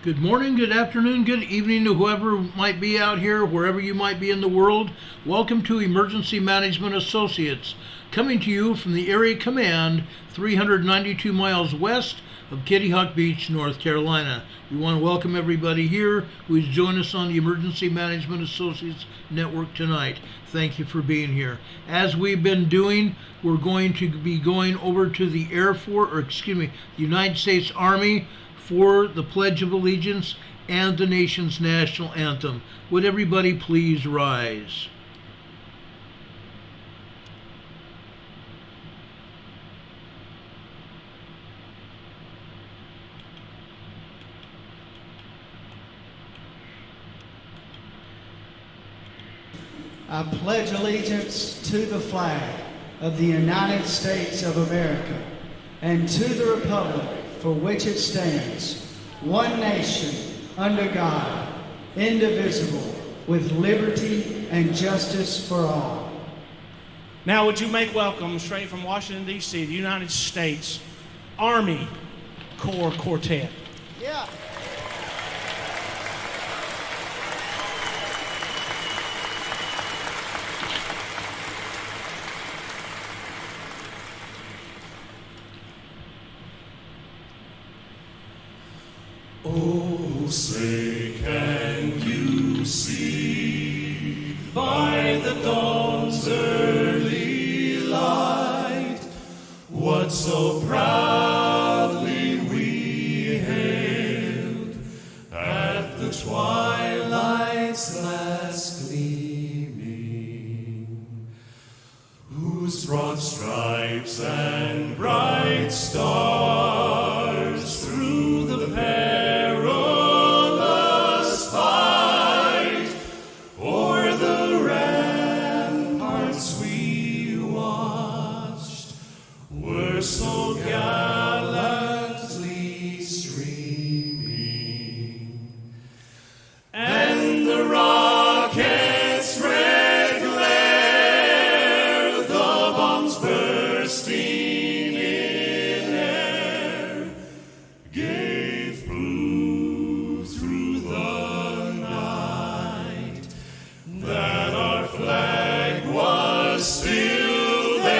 Good morning, good afternoon, good evening to whoever might be out here, wherever you might be in the world. Welcome to Emergency Management Associates, coming to you from the Area Command 392 miles west of Kitty Hawk Beach, North Carolina. We want to welcome everybody here who has joined us on the Emergency Management Associates Network tonight. Thank you for being here. As we've been doing, we're going to be going over to the the United States Army for the Pledge of Allegiance and the nation's national anthem. Would everybody please rise? I pledge allegiance to the flag of the United States of America and to the republic for which it stands, one nation, under God, indivisible, with liberty and justice for all. Now would you make welcome, straight from Washington, D.C., the United States Army Corps Quartet. Yeah. Oh, say can you see by the dawn's early light what so proudly we hailed at the twilight's last gleaming, whose broad stripes and bright stars through the perilous fight o'er the ramparts we watched were so gallantly streaming, and the rockets' red glare, the bombs bursting in air, gave proof through the night that our flag was still there.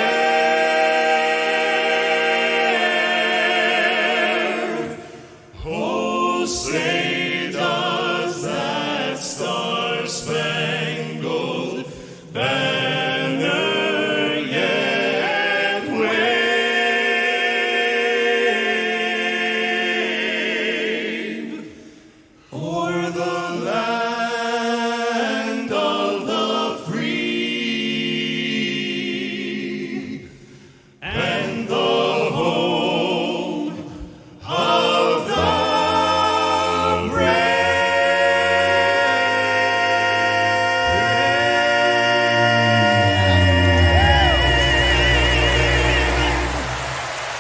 Oh, say does that star-spangled banner yet wave o'er the land of the free and the home of the brave?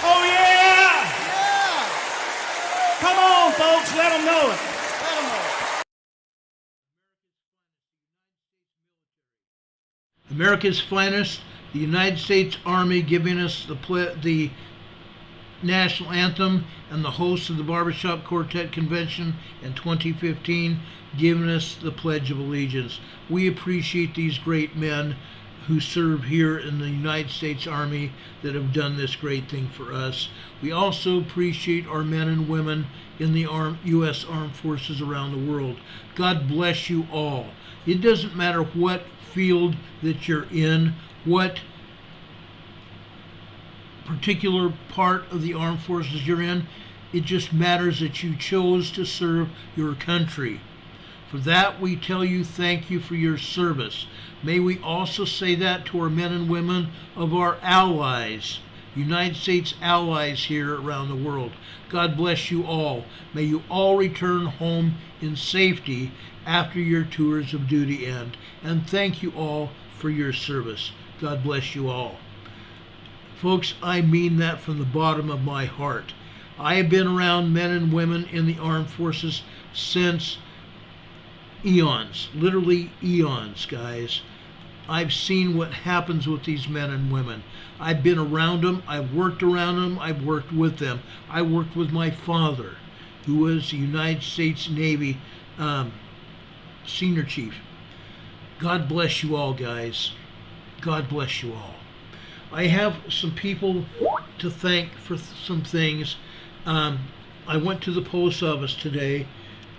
Oh, yeah! Come on, folks, let them know it. America's finest, the United States Army, giving us the national anthem, and the host of the Barbershop Quartet Convention in 2015 giving us the Pledge of Allegiance. We appreciate these great men who serve here in the United States Army that have done this great thing for us. We also appreciate our men and women in the U.S. Armed Forces around the world. God bless you all. It doesn't matter what field that you're in, what particular part of the armed forces you're in. It just matters that you chose to serve your country. For that, we tell you thank you for your service. May we also say that to our men and women of our allies, United States allies here around the world. God bless you all. May you all return home in safety after your tours of duty end. And thank you all for your service. God bless you all. Folks, I mean that from the bottom of my heart. I have been around men and women in the armed forces since eons, literally eons, guys. I've seen what happens with these men and women. I've been around them, I've worked around them, I've worked with them. I worked with my father. who was the United States Navy Senior Chief. God bless you all, guys. God bless you all. I have some people to thank for some things. I went to the post office today,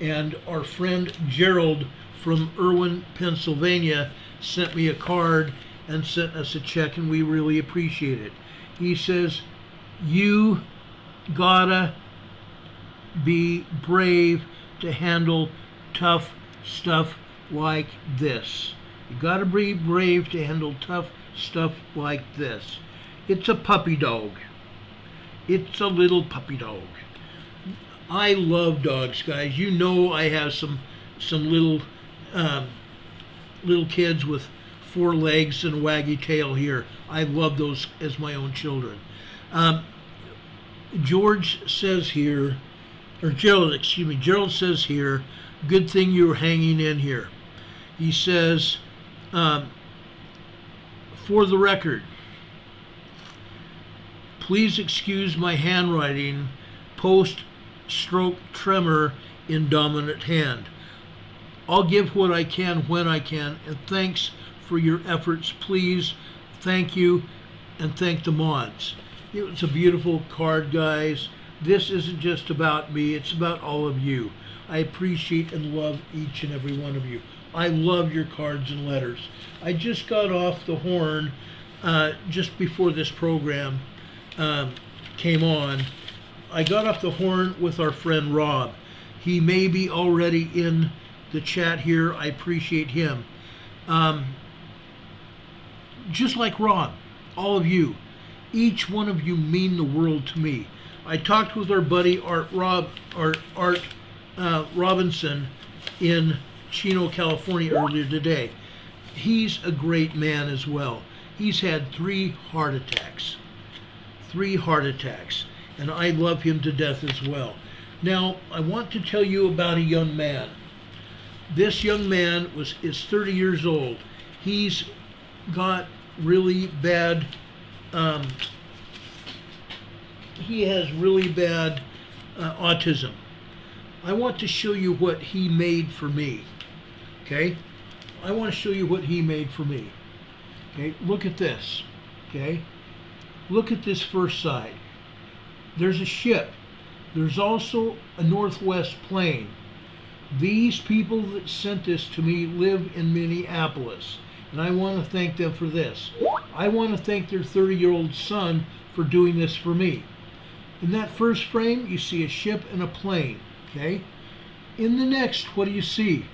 and our friend Gerald from Irwin, Pennsylvania, sent me a card and sent us a check, and we really appreciate it. He says, you gotta be brave to handle tough stuff like this. You gotta be brave to handle tough stuff like this. It's a puppy dog. It's a little puppy dog. I love dogs, guys. You know I have some little kids with 4 legs and a waggy tail here. I love those as my own children. George says here, or Gerald says here, good thing you're hanging in here. He says, for the record, please excuse my handwriting, post-stroke tremor in dominant hand. I'll give what I can when I can, and thanks for your efforts. Please, thank you, and thank the mods. It was a beautiful card, guys. This isn't just about me, it's about all of you. I appreciate and love each and every one of you. I love your cards and letters. I just got off the horn just before this program came on. I got off the horn with our friend Rob. He may be already in the chat here. I appreciate him. Just like Rob, all of you, each one of you mean the world to me. I talked with our buddy Art Robinson in Chino, California earlier today. He's a great man as well. He's had 3 heart attacks. 3 heart attacks. And I love him to death as well. Now, I want to tell you about a young man. This young man is 30 years old. He's got really bad, he has really bad autism. I want to show you what he made for me. Okay? I want to show you what he made for me. Okay? Look at this. Okay? Look at this first side. There's a ship. There's also a northwest plane. These people that sent this to me live in Minneapolis, and I want to thank them for this. I want to thank their 30-year-old son for doing this for me. In that first frame, you see a ship and a plane, okay? In the next, what do you see?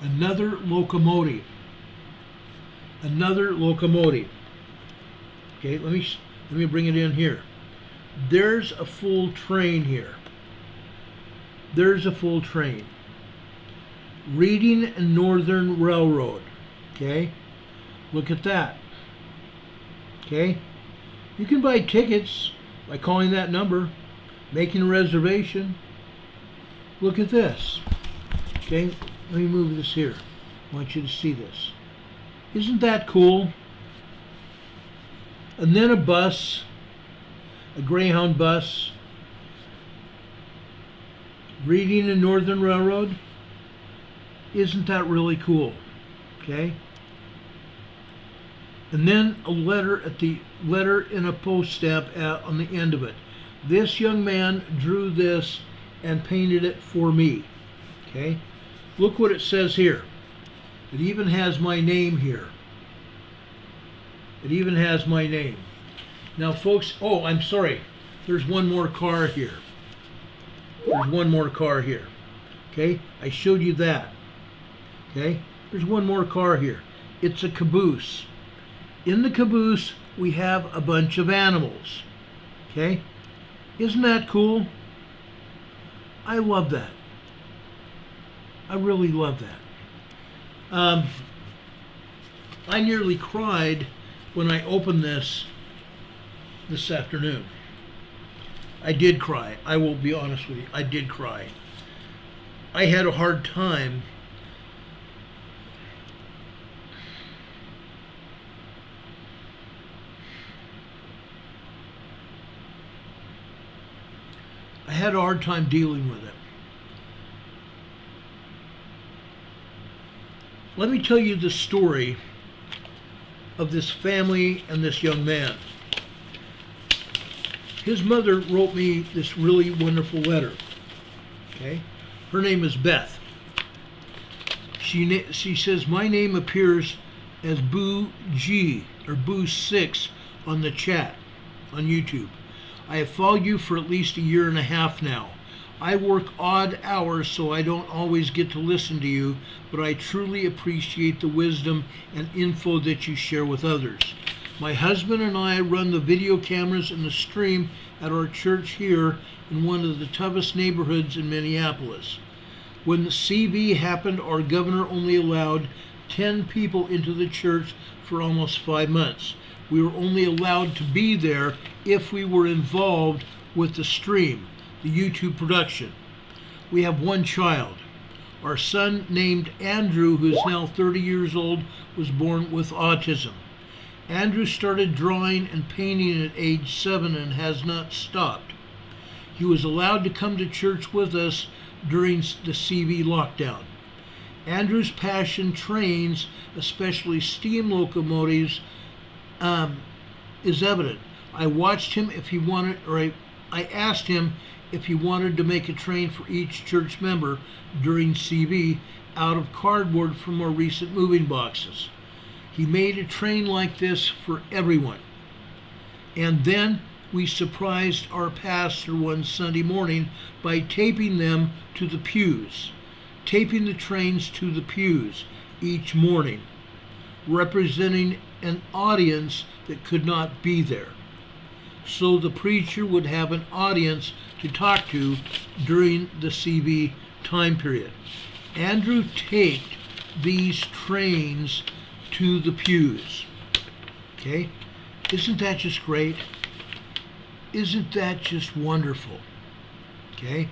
Another locomotive. Another locomotive. Okay, let me bring it in here. There's a full train here. There's a full train. Reading and Northern Railroad. Okay? Look at that. Okay? You can buy tickets by calling that number, making a reservation. Look at this. Okay? Let me move this here. I want you to see this. Isn't that cool? And then a bus, a Greyhound bus, reading and Northern Railroad. Isn't that really cool? Okay? And then a letter in a post stamp on the end of it. This young man drew this and painted it for me. Okay? Look what it says here. It even has my name here. It even has my name. Now, folks, oh, I'm sorry. There's one more car here. There's one more car here. Okay? I showed you that. Okay? There's one more car here. It's a caboose. In the caboose, we have a bunch of animals. Okay? Isn't that cool? I love that. I really love that. I nearly cried when I opened this afternoon. I did cry. I will be honest with you. I did cry. I had a hard time I had a hard time dealing with it. Let me tell you the story of this family and this young man. His mother wrote me this really wonderful letter. Okay? Her name is Beth. She says, my name appears as Boo G or Boo 6 on the chat on YouTube. I have followed you for at least a year and a half now. I work odd hours, so I don't always get to listen to you, but I truly appreciate the wisdom and info that you share with others. My husband and I run the video cameras and the stream at our church here in one of the toughest neighborhoods in Minneapolis. When the CV happened, our governor only allowed 10 people into the church for almost 5 months. We were only allowed to be there if we were involved with the stream, the YouTube production. We have one child. Our son, named Andrew, who is now 30 years old, was born with autism. Andrew started drawing and painting at age 7 and has not stopped. He was allowed to come to church with us during the CV lockdown. Andrew's passion trains, especially steam locomotives, is evident. I watched him if he wanted, or I asked him if he wanted to make a train for each church member during CV out of cardboard from more recent moving boxes. He made a train like this for everyone. And then we surprised our pastor one Sunday morning by taping them to the pews, taping the trains to the pews each morning, representing an audience that could not be there. So the preacher would have an audience to talk to during the CV time period. Andrew taped these trains to the pews. Okay? Isn't that just great? Isn't that just wonderful? Okay?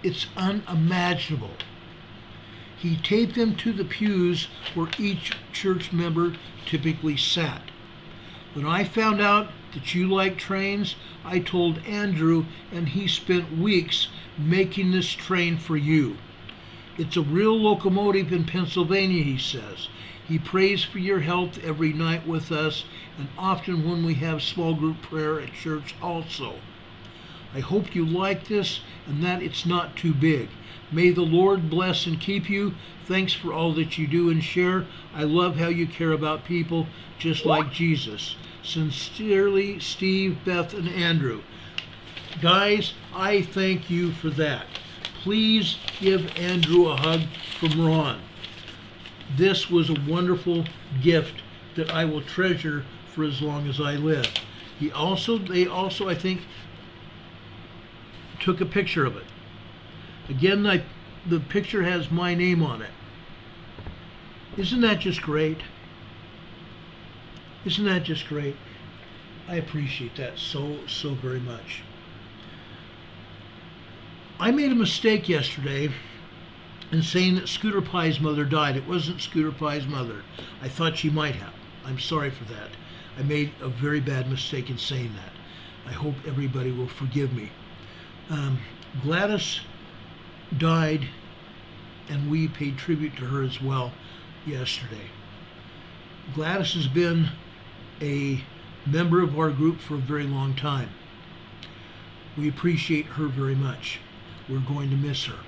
It's unimaginable. He taped them to the pews where each church member typically sat. When I found out that you like trains, I told Andrew, and he spent weeks making this train for you. It's a real locomotive in Pennsylvania, he says. He prays for your health every night with us, and often when we have small group prayer at church also. I hope you like this and that it's not too big. May the Lord bless and keep you. Thanks for all that you do and share. I love how you care about people just like Jesus. Sincerely, Steve, Beth, and Andrew. Guys, I thank you for that. Please give Andrew a hug from Ron. This was a wonderful gift that I will treasure for as long as I live. They also, I think, took a picture of it. Again, the picture has my name on it. Isn't that just great? Isn't that just great? I appreciate that so very much. I made a mistake yesterday in saying that Scooter Pie's mother died. It wasn't Scooter Pie's mother. I thought she might have. I'm sorry for that. I made a very bad mistake in saying that. I hope everybody will forgive me. Gladys died, and we paid tribute to her as well yesterday. Gladys has been a member of our group for a very long time. We appreciate her very much. We're going to miss her.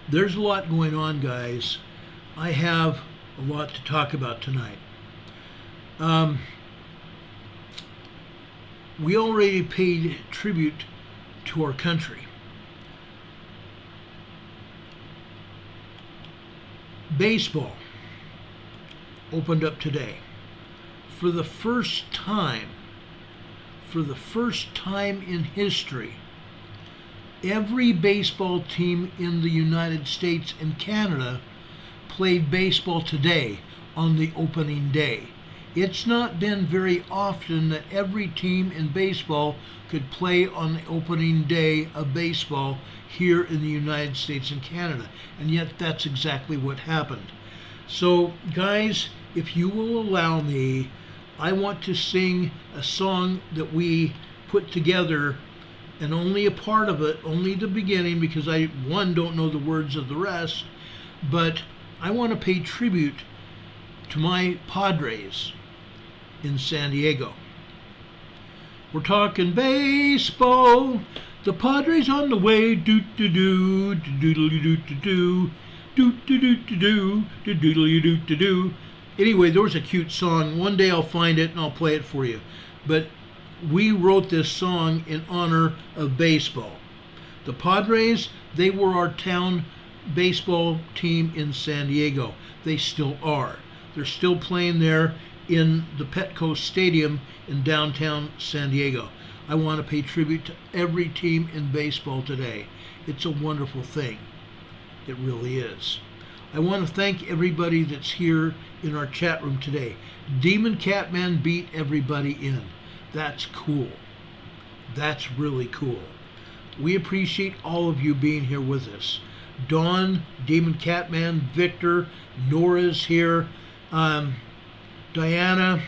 There's a lot going on, guys. I have a lot to talk about tonight. We already paid tribute to our country. Baseball opened up today. For the first time in history, every baseball team in the United States and Canada played baseball today on the opening day. It's not been very often that every team in baseball could play on the opening day of baseball here in the United States and Canada, and yet that's exactly what happened. So, guys, if you will allow me, I want to sing a song that we put together, and only a part of it, only the beginning, because I, one, don't know the words of the rest, but I want to pay tribute to my Padres in San Diego. We're talking baseball. The Padres on the way. Do do do do do do do do do do do do do do do do do. Anyway, there was a cute song. One day I'll find it and I'll play it for you. But we wrote this song in honor of baseball. The Padres, they were our town baseball team in San Diego. They still are. They're still playing there in the Petco Stadium in downtown San Diego. I want to pay tribute to every team in baseball today. It's a wonderful thing. It really is. I want to thank everybody that's here in our chat room today. Demon Catman beat everybody in. That's cool. That's really cool. We appreciate all of you being here with us. Dawn, Demon Catman, Victor, Nora's here, Diana,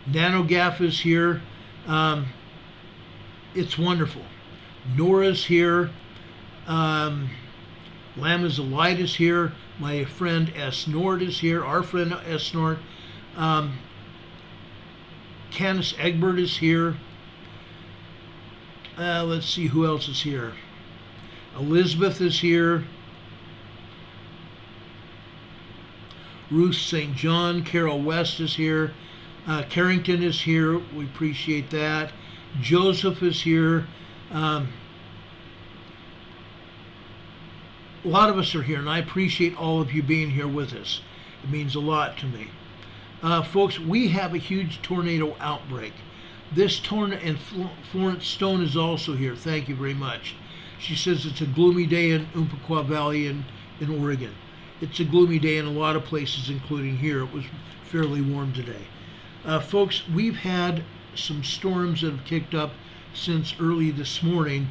NanoGaff is here. It's wonderful. Nora's here. Lamb is a Light is here. My friend S. Nord is here. Our friend S. Nord. Candace Egbert is here. Let's see who else is here. Elizabeth is here. Ruth St. John. Carol West is here. Carrington is here. We appreciate that. Joseph is here. A lot of us are here, and I appreciate all of you being here with us. It means a lot to me. Folks, we have a huge tornado outbreak. This tornado, and Florence Stone is also here. Thank you very much. She says it's a gloomy day in Umpqua Valley in Oregon. It's a gloomy day in a lot of places, including here. It was fairly warm today. Folks, we've had some storms that have kicked up since early this morning,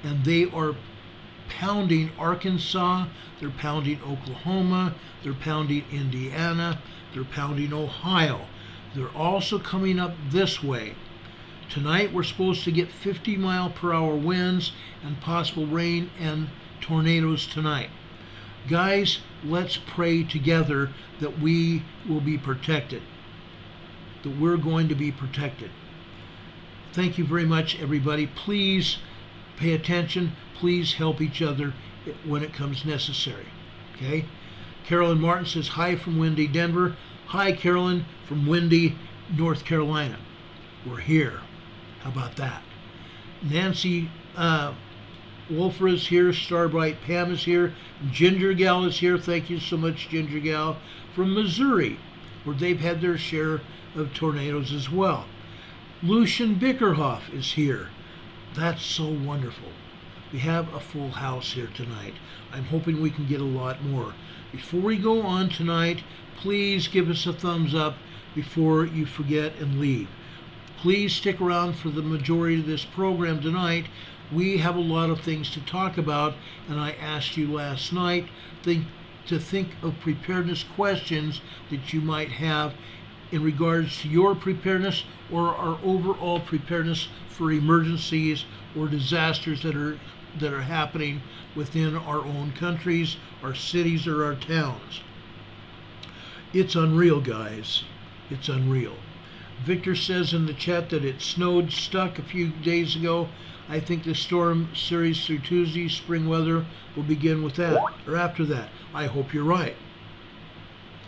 and they are pounding Arkansas, they're pounding Oklahoma, they're pounding Indiana, they're pounding Ohio. They're also coming up this way. Tonight we're supposed to get 50-mile-per-hour winds and possible rain and tornadoes tonight. Guys, let's pray together that we will be protected, that we're going to be protected. Thank you very much, everybody. Please pay attention. Please help each other when it comes necessary. Okay? Carolyn Martin says, hi from windy Denver. Hi, Carolyn, from windy North Carolina. We're here. How about that? Nancy Wolfer is here. Starbright Pam is here. Ginger Gal is here. Thank you so much, Ginger Gal. From Missouri, where they've had their share of tornadoes as well. Lucian Bickerhoff is here. That's so wonderful. We have a full house here tonight. I'm hoping we can get a lot more. Before we go on tonight, please give us a thumbs up before you forget and leave. Please stick around for the majority of this program tonight. We have a lot of things to talk about, and I asked you last night to think of preparedness questions that you might have in regards to your preparedness or our overall preparedness for emergencies or disasters that are happening within our own countries, our cities, or our towns. It's unreal, guys. It's unreal. Victor says in the chat that it snowed stuck a few days ago. I think the storm series through Tuesday, spring weather, will begin with that, or after that. I hope you're right.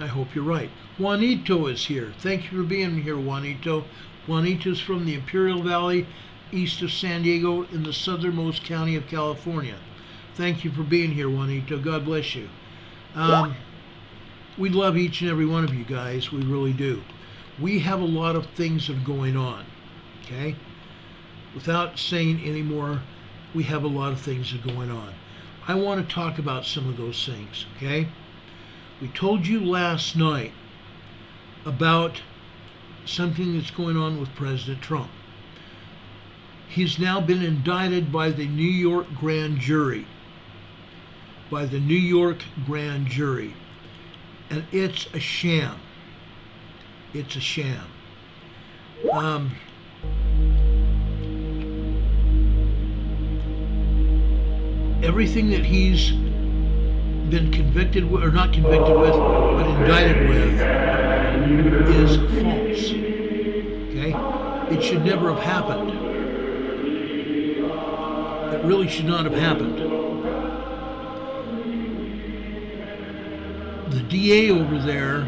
I hope you're right. Juanito is here. Thank you for being here, Juanito. Juanito's from the Imperial Valley, east of San Diego, in the southernmost county of California. Thank you for being here, Juanito. God bless you. We love each and every one of you guys. We really do. We have a lot of things that are going on, okay? Without saying any more, we have a lot of things that are going on. I want to talk about some of those things, okay? We told you last night about something that's going on with President Trump. He's now been indicted by the New York grand jury. By the New York grand jury. And it's a sham. It's a sham. everything that he's been convicted with, or not convicted with, but indicted with, is false. Okay? It should never have happened. It really should not have happened. The DA over there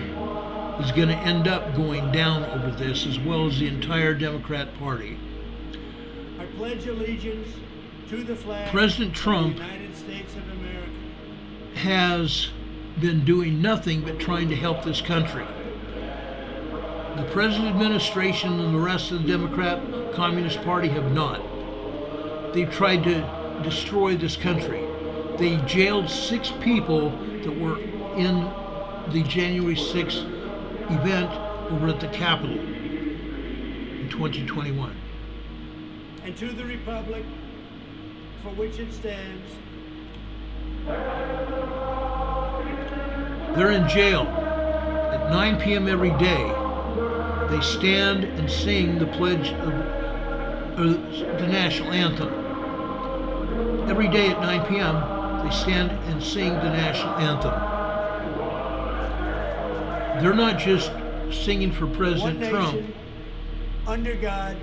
is going to end up going down over this, as well as the entire Democrat Party. I pledge allegiance to the flag President Trump of the United States of America. has been doing nothing but trying to help this country. The President administration and the rest of the Democrat Communist Party have not. They've tried to destroy this country. They jailed 6 people that were in the January 6th event over at the Capitol in 2021. And to the republic for which it stands. They're in jail at 9 p.m. every day. They stand and sing the pledge of, or the national anthem. Every day at 9 p.m. they stand and sing the national anthem. They're not just singing for President One Trump. nation, under God.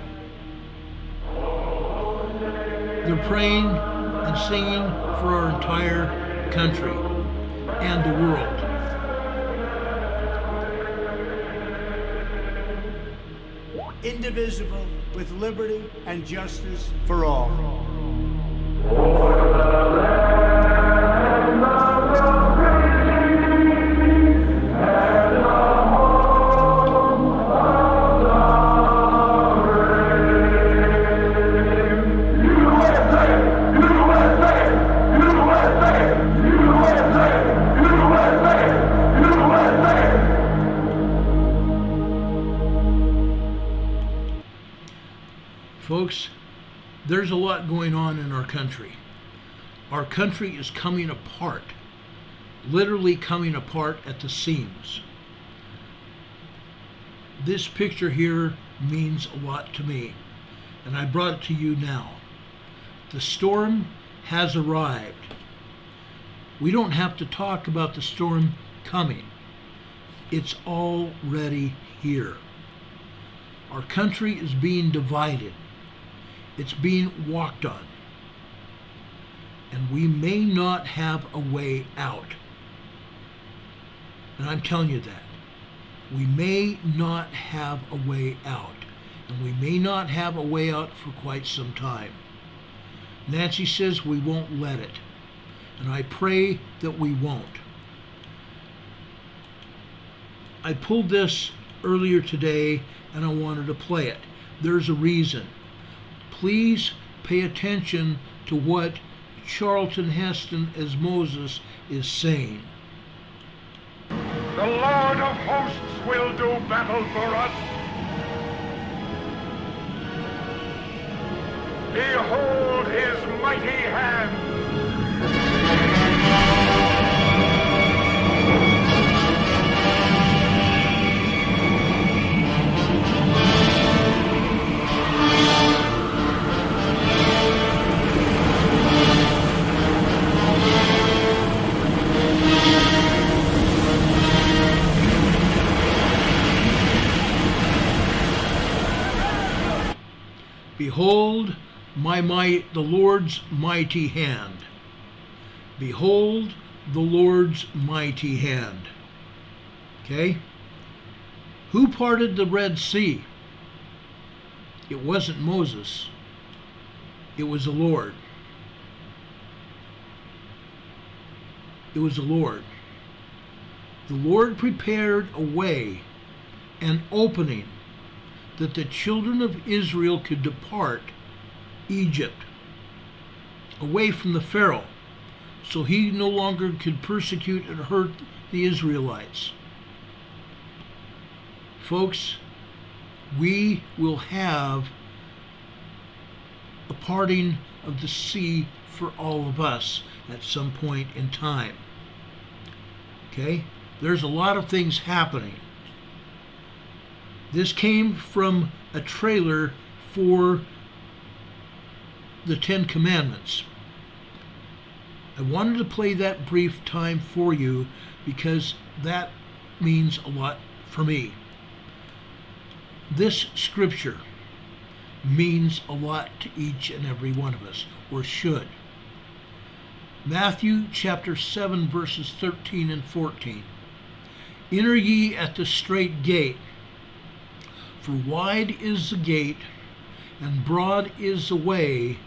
They're praying and singing for our entire country and the world. Indivisible, with liberty and justice for all. Folks, there's a lot going on in our country. Our country is coming apart, literally coming apart at the seams. This picture here means a lot to me, and I brought it to you now. The storm has arrived. We don't have to talk about the storm coming. It's already here. Our country is being divided. It's being walked on. And we may not have a way out. And I'm telling you that. We may not have a way out. And we may not have a way out for quite some time. Nancy says we won't let it. And I pray that we won't. I pulled this earlier today and I wanted to play it. There's a reason. Please pay attention to what Charlton Heston as Moses is saying. The Lord of hosts will do battle for us. Behold his mighty hand. Behold the Lord's mighty hand. Behold the Lord's mighty hand. Okay? Who parted the Red Sea? It wasn't Moses. It was the Lord. It was the Lord. The Lord prepared a way, an opening, that the children of Israel could depart Egypt, away from the Pharaoh, so he no longer could persecute and hurt the Israelites. Folks, we will have a parting of the sea for all of us at some point in time. Okay? There's a lot of things happening. This came from a trailer for the 10 Commandments. I wanted to play that brief time for you because that means a lot for me. This scripture means a lot to each and every one of us, or should. Matthew chapter 7 verses 13 and 14. Enter ye at the strait gate, for wide is the gate, and broad is the way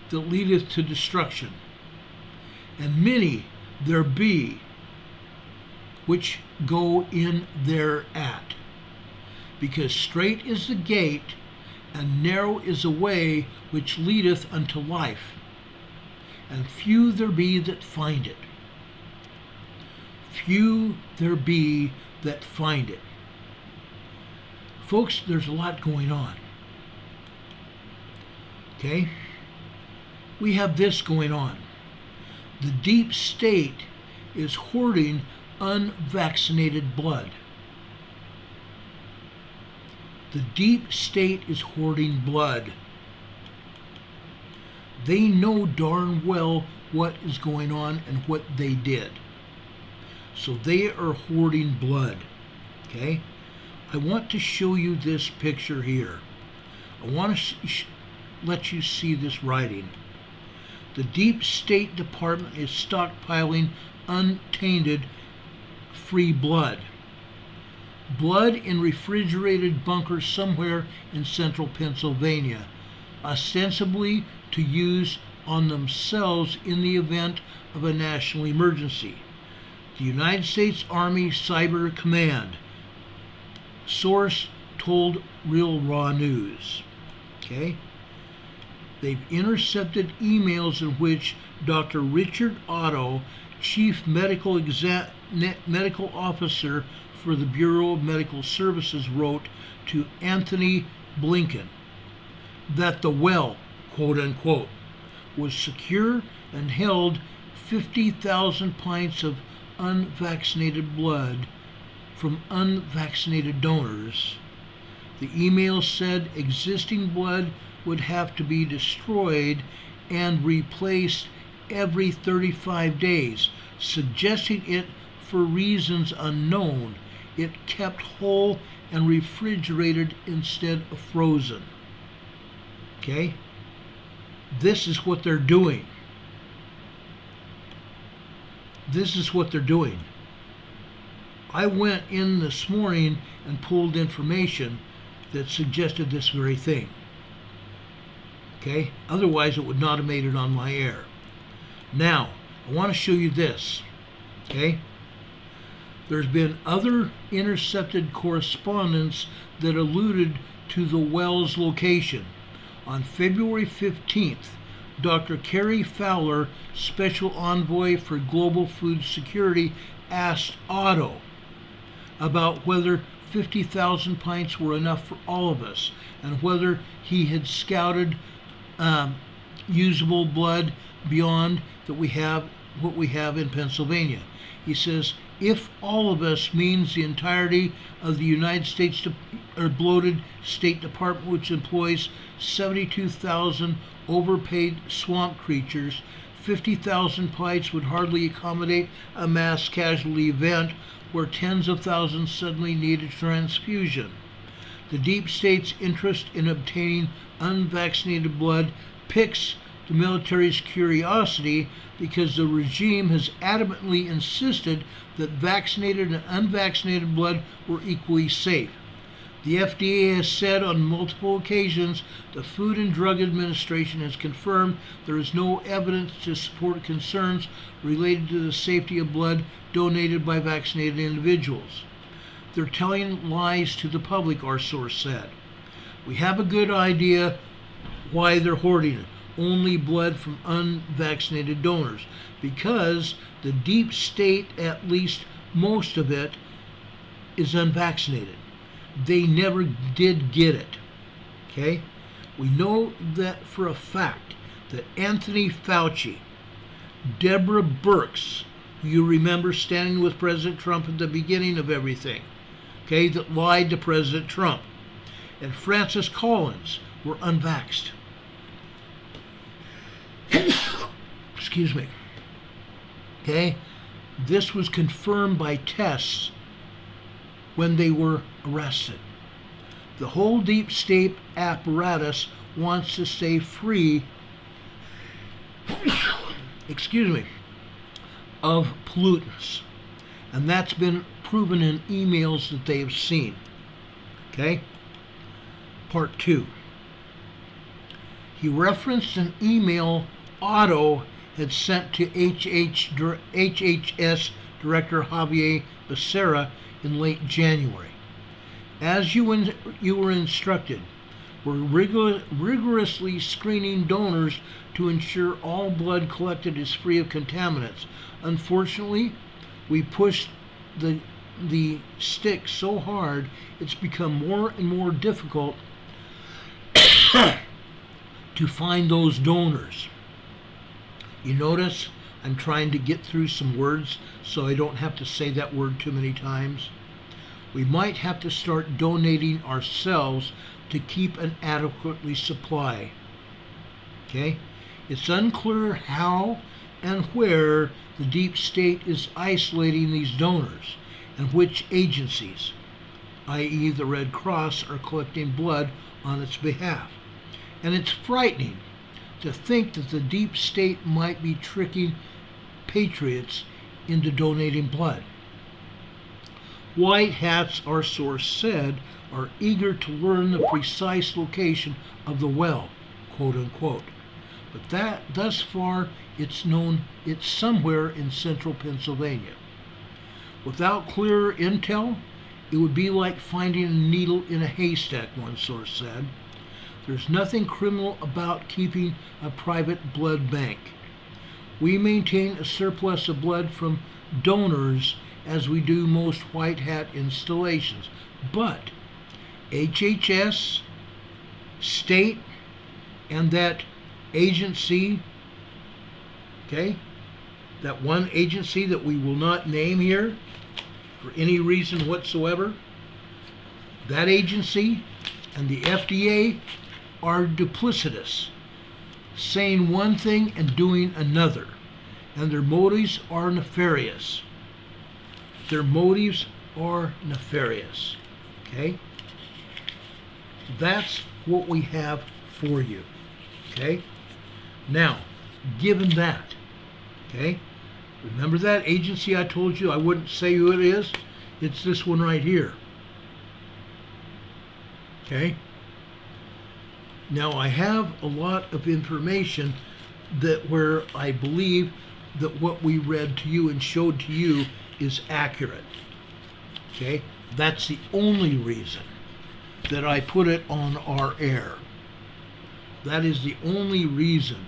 that leadeth to destruction, and many there be which go in thereat. Because strait is the gate, and narrow is the way which leadeth unto life, and few there be that find it. Few there be that find it. Folks, there's a lot going on. Okay? We have this going on. The deep state is hoarding unvaccinated blood. The deep state is hoarding blood. They know darn well what is going on and what they did. So they are hoarding blood. Okay? I want to show you this picture here. I want to let you see this writing. The Deep State Department is stockpiling untainted free blood. Blood in refrigerated bunkers somewhere in central Pennsylvania, ostensibly to use on themselves in the event of a national emergency. The United States Army Cyber Command. Source told Real Raw News. Okay? They've intercepted emails in which Dr. Richard Otto, Chief Medical Officer for the Bureau of Medical Services, wrote to Anthony Blinken that the well, quote unquote, was secure and held 50,000 pints of unvaccinated blood from unvaccinated donors. The email said existing blood would have to be destroyed and replaced every 35 days, suggesting it for reasons unknown. It kept whole and refrigerated instead of frozen. Okay? This is what they're doing. This is what they're doing. I went in this morning and pulled information that suggested this very thing. Okay? Otherwise, it would not have made it on my air. Now, I want to show you this. Okay? There's been other intercepted correspondence that alluded to the well's location. On February 15th, Dr. Carrie Fowler, Special Envoy for Global Food Security, asked Otto about whether 50,000 pints were enough for all of us, and whether he had scouted usable blood beyond that we have what we have in Pennsylvania. He says, if all of us means the entirety of the United States bloated State Department, which employs 72,000 overpaid swamp creatures, 50,000 pints would hardly accommodate a mass casualty event where tens of thousands suddenly need a transfusion. The deep state's interest in obtaining unvaccinated blood piques the military's curiosity because the regime has adamantly insisted that vaccinated and unvaccinated blood were equally safe. The FDA has said on multiple occasions the Food and Drug Administration has confirmed there is no evidence to support concerns related to the safety of blood donated by vaccinated individuals. They're telling lies to the public, our source said. We have a good idea why they're hoarding it. Only blood from unvaccinated donors, because the deep state, at least most of it, is unvaccinated. They never did get it. Okay? We know that for a fact that Anthony Fauci, Deborah Birx, who you remember standing with President Trump at the beginning of everything, okay, that lied to President Trump, and Francis Collins were unvaxxed. Excuse me. Okay? This was confirmed by tests when they were arrested. The whole deep state apparatus wants to stay free excuse me, of pollutants. And that's been proven in emails that they have seen. Okay? Part 2. He referenced an email Otto had sent to HHS Director Javier Becerra in late January. As you were instructed, we're rigorously screening donors to ensure all blood collected is free of contaminants. Unfortunately, we pushed the stick so hard it's become more and more difficult to find those donors. You notice I'm trying to get through some words so I don't have to say that word too many times. We might have to start donating ourselves to keep an adequately supply. Okay? It's unclear how and where the deep state is isolating these donors and which agencies, i.e. the Red Cross, are collecting blood on its behalf. And it's frightening to think that the deep state might be tricking patriots into donating blood. White hats, our source said, are eager to learn the precise location of the well, quote unquote. But that, thus far, it's known it's somewhere in central Pennsylvania. Without clearer intel, it would be like finding a needle in a haystack, one source said. There's nothing criminal about keeping a private blood bank. We maintain a surplus of blood from donors as we do most white hat installations. But HHS, state, and that agency, okay, that one agency that we will not name here for any reason whatsoever, that agency and the FDA are duplicitous, saying one thing and doing another, and their motives are nefarious. Their motives are nefarious. Okay? That's what we have for you. Okay? Now, given that, okay, remember that agency I told you I wouldn't say who it is? It's this one right here. Okay? Now, I have a lot of information that where I believe that what we read to you and showed to you is accurate. Okay? That's the only reason that I put it on our air. That is the only reason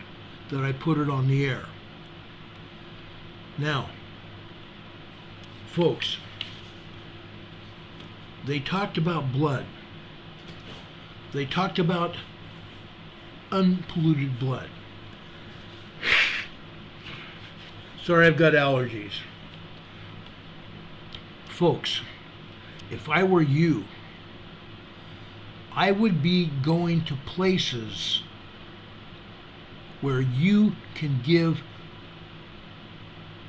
that I put it on the air. Now, folks, they talked about blood. They talked about unpolluted blood. Sorry, I've got allergies. Folks, if I were you, I would be going to places where you can give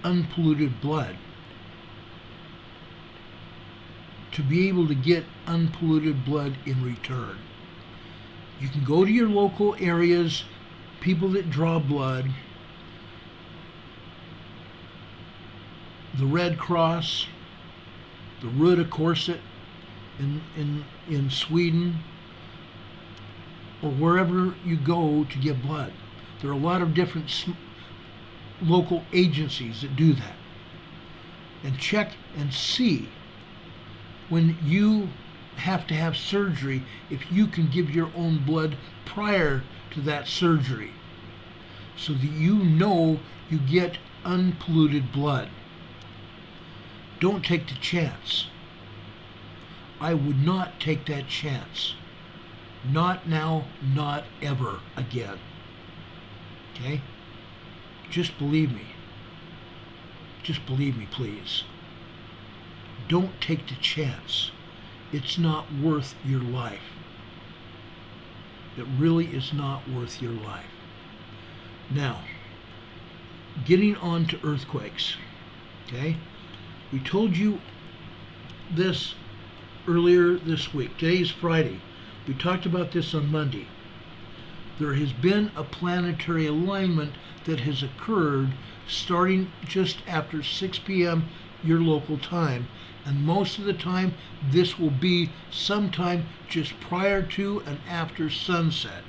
unpolluted blood to be able to get unpolluted blood in return. You can go to your local areas, people that draw blood, the Red Cross, the Röda Korset in Sweden, or wherever you go to give blood. There are a lot of different local agencies that do that. And check and see when you have to have surgery if you can give your own blood prior to that surgery, so that you know you get unpolluted blood. Don't take the chance. I would not take that chance. Not now, not ever again. Okay? Just believe me. Just believe me, please. Don't take the chance. It's not worth your life. It really is not worth your life. Now, getting on to earthquakes. Okay? We told you this earlier this week. Today is Friday. We talked about this on Monday. There has been a planetary alignment that has occurred starting just after 6 p.m. your local time, and most of the time this will be sometime just prior to and after sunset.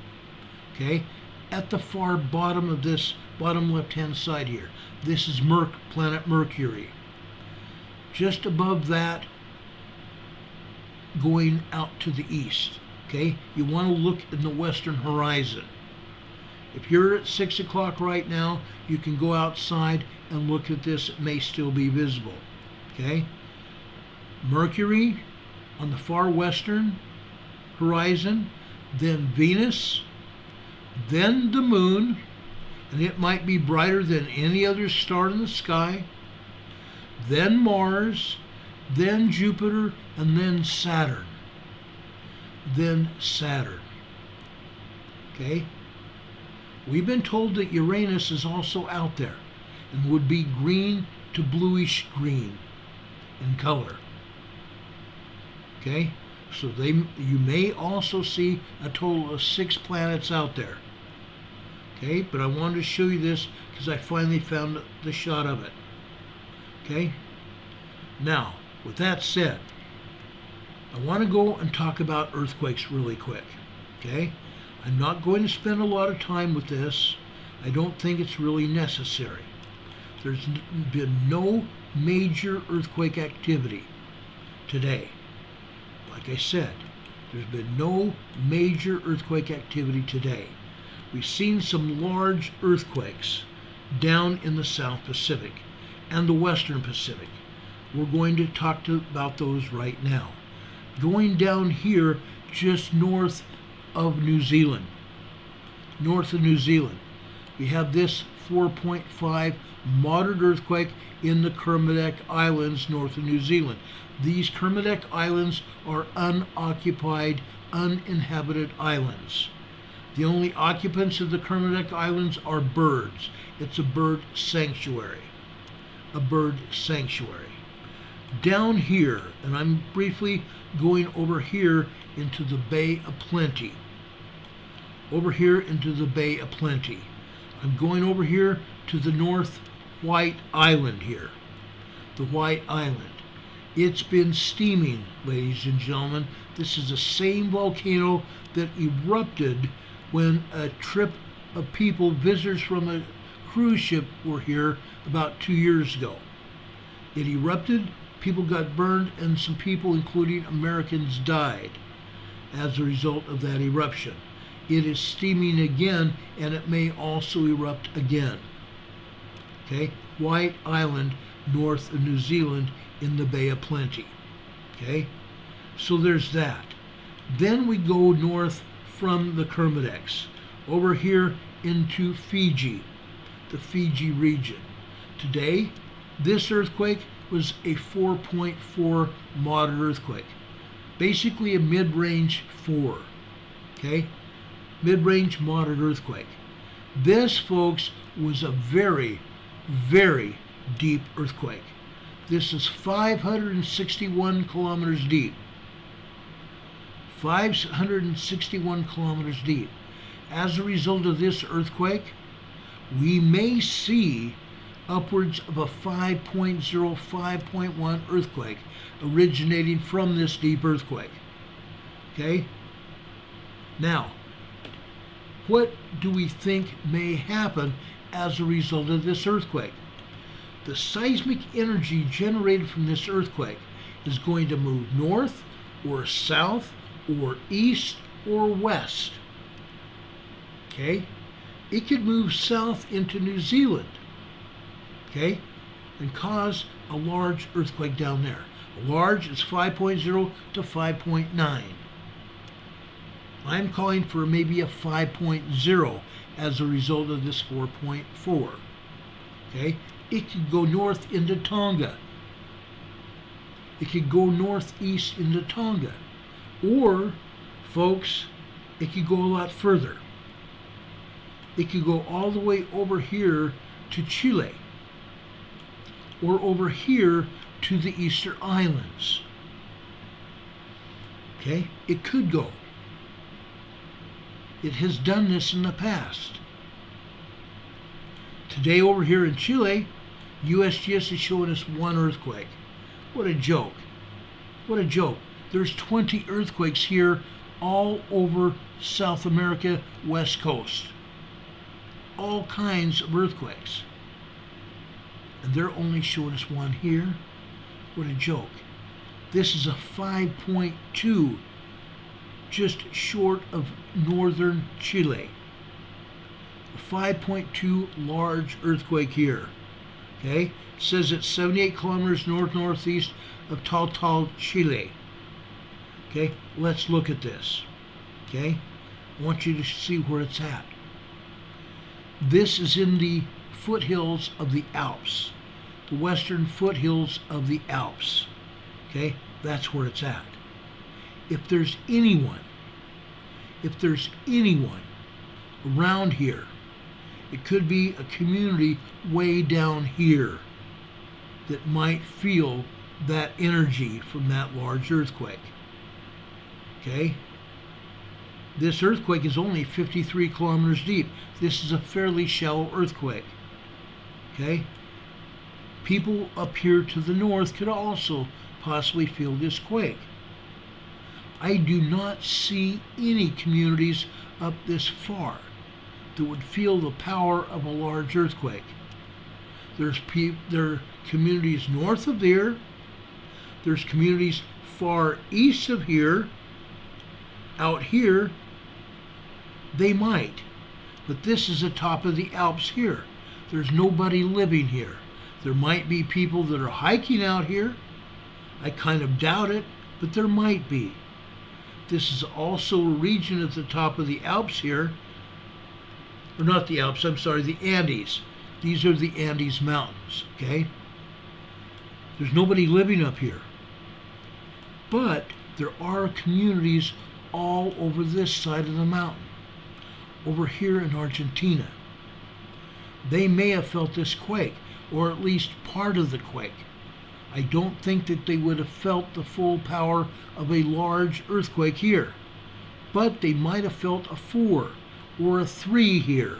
Okay, at the far bottom of this bottom left hand side here, this is planet Mercury. Just above that, going out to the east. Okay, you want to look in the western horizon. If you're at 6 o'clock right now, you can go outside and look at this. It may still be visible. Okay, Mercury on the far western horizon, then Venus, then the moon, and it might be brighter than any other star in the sky, then Mars, then Jupiter, and then Saturn. Then Saturn. Okay? We've been told that Uranus is also out there and would be green to bluish green in color. Okay? So you may also see a total of 6 planets out there. Okay? But I wanted to show you this because I finally found the shot of it. Okay? Now, with that said, I want to go and talk about earthquakes really quick. Okay? I'm not going to spend a lot of time with this. I don't think it's really necessary. There's been no major earthquake activity today. Like I said, there's been no major earthquake activity today. We've seen some large earthquakes down in the South Pacific and the Western Pacific. We're going to talk about those right now. Going down here just north of New Zealand. North of New Zealand, we have this 4.5 moderate earthquake in the Kermadec Islands north of New Zealand. These Kermadec Islands are unoccupied, uninhabited islands. The only occupants of the Kermadec Islands are birds. It's a bird sanctuary. A bird sanctuary. Down here, and I'm briefly going over here into the Bay of Plenty. Over here into the Bay of Plenty. I'm going over here to the North White Island here. The White Island. It's been steaming, ladies and gentlemen. This is the same volcano that erupted when a trip of people, visitors from a cruise ship, were here about 2 years ago. It erupted, people got burned, and some people, including Americans, died as a result of that eruption. It is steaming again, and it may also erupt again. Okay, White Island, north of New Zealand, in the Bay of Plenty. Okay, so there's that. Then we go north from the Kermadecs, over here into Fiji, the Fiji region. Today, this earthquake was a 4.4 moderate earthquake, basically a mid-range 4. Okay, mid-range moderate earthquake. This, folks, was a very, very deep earthquake. This is 561 kilometers deep. 561 kilometers deep. As a result of this earthquake, we may see upwards of a 5.0, 5.1 earthquake originating from this deep earthquake. Okay? Now, what do we think may happen as a result of this earthquake? The seismic energy generated from this earthquake is going to move north or south or east or west. Okay? It could move south into New Zealand. Okay? And cause a large earthquake down there. Large is 5.0 to 5.9. I'm calling for maybe a 5.0 as a result of this 4.4. Okay? It could go north into Tonga. It could go northeast into Tonga. Or, folks, it could go a lot further. It could go all the way over here to Chile, or over here to the Easter Islands. Okay, it could go. It has done this in the past. Today over here in Chile, USGS is showing us one earthquake. What a joke. What a joke. There's 20 earthquakes here all over South America, West Coast. All kinds of earthquakes. And they're only showing us one here. What a joke. This is a 5.2, just short of northern Chile. A 5.2 large earthquake here. Okay, it says it's 78 kilometers north-northeast of Tal, Chile. Okay, let's look at this. Okay, I want you to see where it's at. This is in the foothills of the Alps, the western foothills of the Alps. Okay, that's where it's at. If there's anyone around here, it could be a community way down here that might feel that energy from that large earthquake. Okay? This earthquake is only 53 kilometers deep. This is a fairly shallow earthquake. Okay? People up here to the north could also possibly feel this quake. I do not see any communities up this far that would feel the power of a large earthquake. There are communities north of there. There's communities far east of here. Out here, they might. But this is the top of the Alps here. There's nobody living here. There might be people that are hiking out here. I kind of doubt it, but there might be. This is also a region at the top of the Alps here. Or not the Alps, I'm sorry, the Andes. These are the Andes Mountains, okay? There's nobody living up here. But there are communities all over this side of the mountain. Over here in Argentina. They may have felt this quake, or at least part of the quake. I don't think that they would have felt the full power of a large earthquake here. But they might have felt a 4 or a 3 here.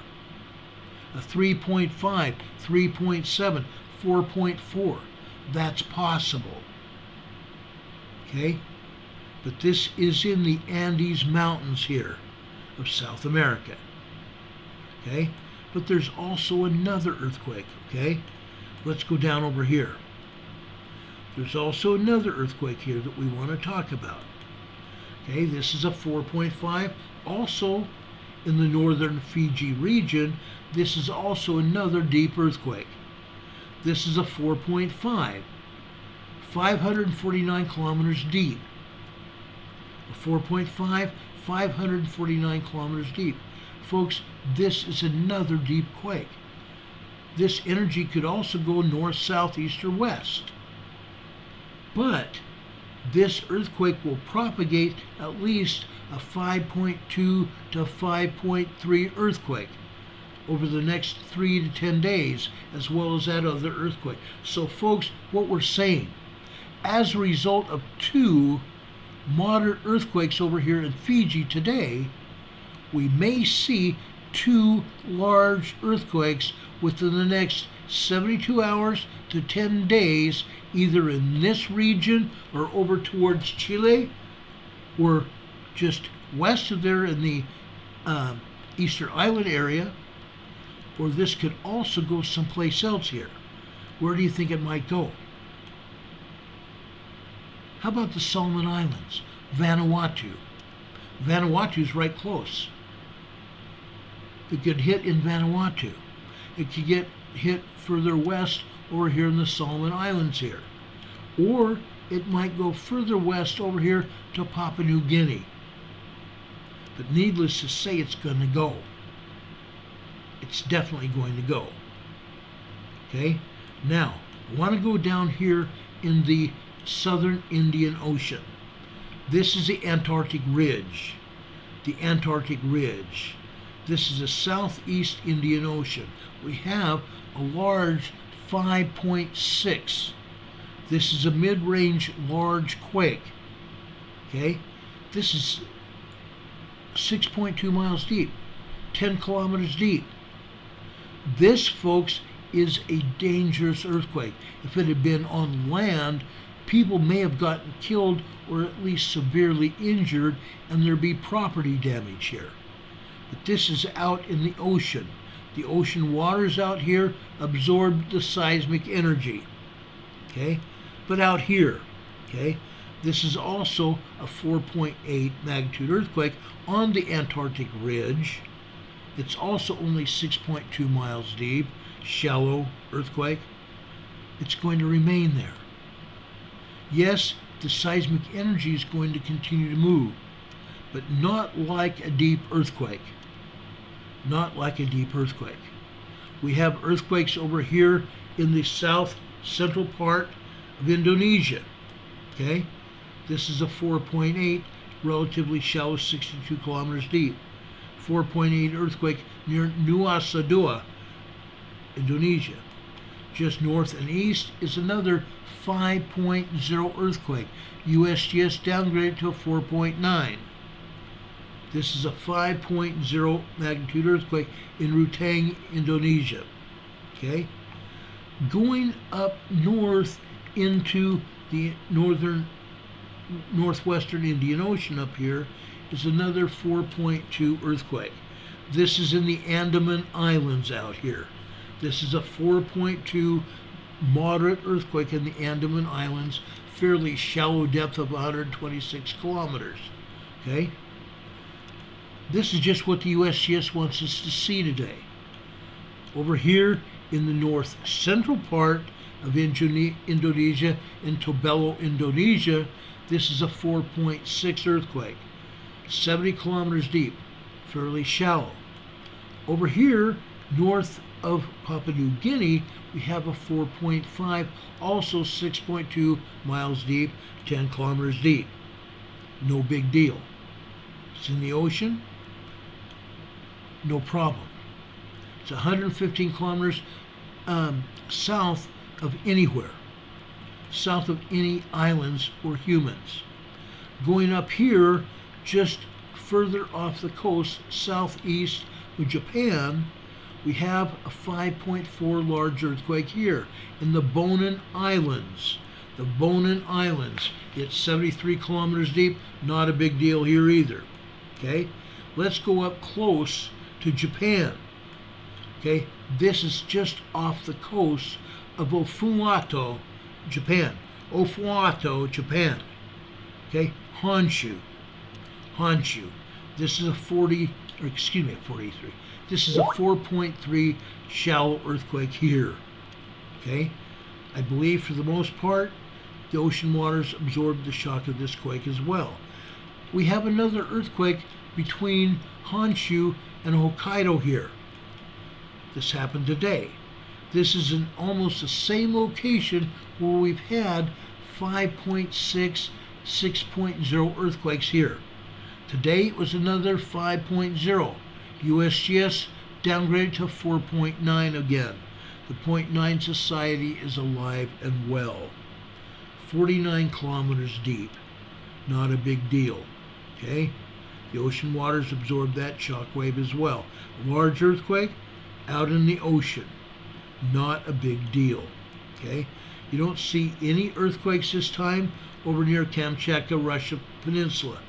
A 3.5, 3.7, 4.4. That's possible. Okay? But this is in the Andes Mountains here of South America. Okay? But there's also another earthquake. Okay? Let's go down over here. There's also another earthquake here that we want to talk about. Okay, this is a 4.5, also in the northern Fiji region. This is also another deep earthquake. This is a 4.5, 549 kilometers deep. A 4.5, 549 kilometers deep. Folks, this is another deep quake. This energy could also go north, south, east, or west. But this earthquake will propagate at least a 5.2 to 5.3 earthquake over the next 3 to 10 days, as well as that other earthquake. So folks, what we're saying, as a result of 2 moderate earthquakes over here in Fiji today, we may see 2 large earthquakes within the next 72 hours to 10 days, either in this region or over towards Chile, or just west of there in the Easter Island area, or this could also go someplace else here. Where do you think it might go? How about the Solomon Islands? Vanuatu. Vanuatu's right close. It could hit in Vanuatu. It could get hit further west over here in the Solomon Islands here. Or it might go further west over here to Papua New Guinea. But needless to say, it's going to go. It's definitely going to go. Okay? Now, I want to go down here in the southern Indian Ocean. This is the Antarctic Ridge. The Antarctic Ridge. This is the southeast Indian Ocean. We have a large 5.6. This is a mid-range large quake. Okay? This is 6.2 miles deep, 10 kilometers deep. This, folks, is a dangerous earthquake. If it had been on land, people may have gotten killed or at least severely injured, and there'd be property damage here. But this is out in the ocean. The ocean waters out here absorb the seismic energy. Okay? But out here, okay, this is also a 4.8 magnitude earthquake on the Antarctic ridge. It's also only 6.2 miles deep, shallow earthquake. It's going to remain there. Yes, the seismic energy is going to continue to move, but not like a deep earthquake. Not like a deep earthquake. We have earthquakes over here in the south central part of Indonesia. Okay? This is a 4.8, relatively shallow, 62 kilometers deep. 4.8 earthquake near Nusa Dua, Indonesia. Just north and east is another 5.0 earthquake. USGS downgraded to a 4.9. This is a 5.0 magnitude earthquake in Rutang, Indonesia. Okay? Going up north into the northwestern Indian Ocean up here is another 4.2 earthquake. This is in the Andaman Islands out here. This is a 4.2 moderate earthquake in the Andaman Islands, fairly shallow depth of 126 kilometers. Okay? This is just what the USGS wants us to see today. Over here in the north central part of Indonesia, in Tobelo, Indonesia, this is a 4.6 earthquake, 70 kilometers deep, fairly shallow. Over here, north of Papua New Guinea, we have a 4.5, also 6.2 miles deep, 10 kilometers deep. No big deal. It's in the ocean, no problem. It's 115 kilometers south of anywhere, south of any islands or humans. Going up here, just further off the coast, southeast of Japan, we have a 5.4 large earthquake here in the Bonin Islands. The Bonin Islands, it's 73 kilometers deep, not a big deal here either. Okay, let's go up close to Japan. Okay, this is just off the coast of Ofuato, Japan. Ofuato, Japan. Okay, Honshu. This is a 43. This is a 4.3 shallow earthquake here. Okay, I believe for the most part, the ocean waters absorbed the shock of this quake as well. We have another earthquake between Honshu and Hokkaido here. This happened today. This is in almost the same location where we've had 5.6, 6.0 earthquakes here. Today it was another 5.0. USGS downgraded to 4.9 again. The 0.9 society is alive and well. 49 kilometers deep. Not a big deal. Okay? The ocean waters absorb that shock wave as well. A large earthquake out in the ocean. Not a big deal. Okay? You don't see any earthquakes this time over near Kamchatka, Russia Peninsula.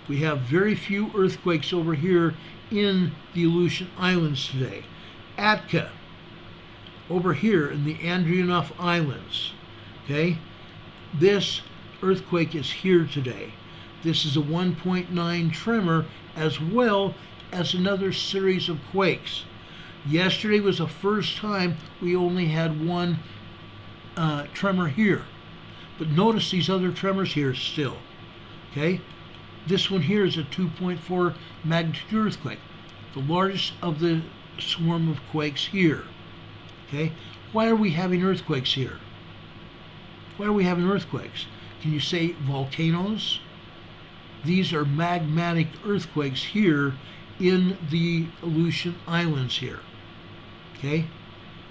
We have very few earthquakes over here in the Aleutian Islands today. Atka, over here in the Andreanof Islands. Okay? This earthquake is here today. This is a 1.9 tremor as well as another series of quakes. Yesterday was the first time we only had one tremor here. But notice these other tremors here still. Okay? This one here is a 2.4 magnitude earthquake, the largest of the swarm of quakes here. Okay? Why are we having earthquakes here? Why are we having earthquakes? Can you say volcanoes? These are magmatic earthquakes here in the Aleutian Islands here. Okay?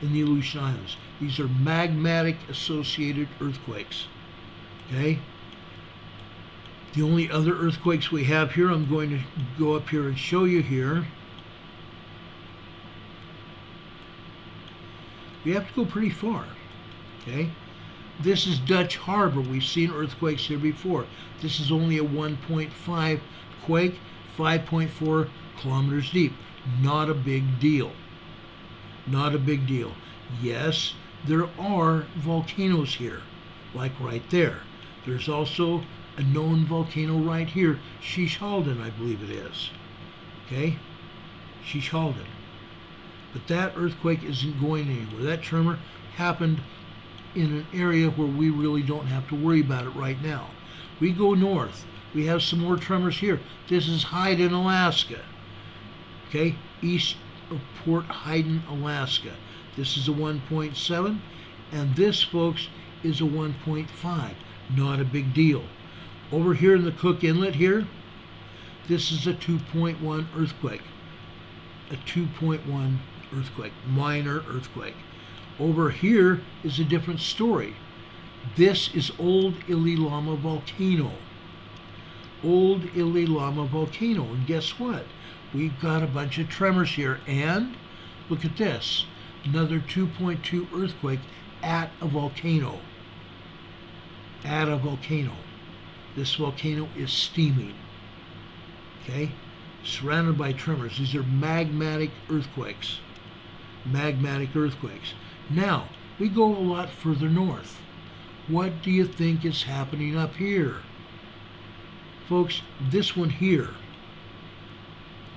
In the Aleutian Islands. These are magmatic associated earthquakes. Okay? The only other earthquakes we have here, I'm going to go up here and show you here. We have to go pretty far. Okay? This is Dutch Harbor. We've seen earthquakes here before. This is only a 1.5 quake, 5.4 kilometers deep. Not a big deal. Not a big deal. Yes, there are volcanoes here, like right there. There's also a known volcano right here, Shishalden, I believe it is. Okay? Shishalden. But that earthquake isn't going anywhere. That tremor happened in an area where we really don't have to worry about it right now. We go north. We have some more tremors here. This is Hayden, Alaska. Okay? East of Port Hayden, Alaska. This is a 1.7, and this, folks, is a 1.5. Not a big deal. Over here in the Cook Inlet here, this is a 2.1 earthquake. A 2.1 earthquake, minor earthquake. Over here is a different story. This is Old Ililama Volcano. Old Ililama Volcano. And guess what? We've got a bunch of tremors here. And look at this. Another 2.2 earthquake at a volcano. At a volcano. This volcano is steaming. Okay? Surrounded by tremors. These are magmatic earthquakes. Magmatic earthquakes. Now, we go a lot further north. What do you think is happening up here? Folks, this one here.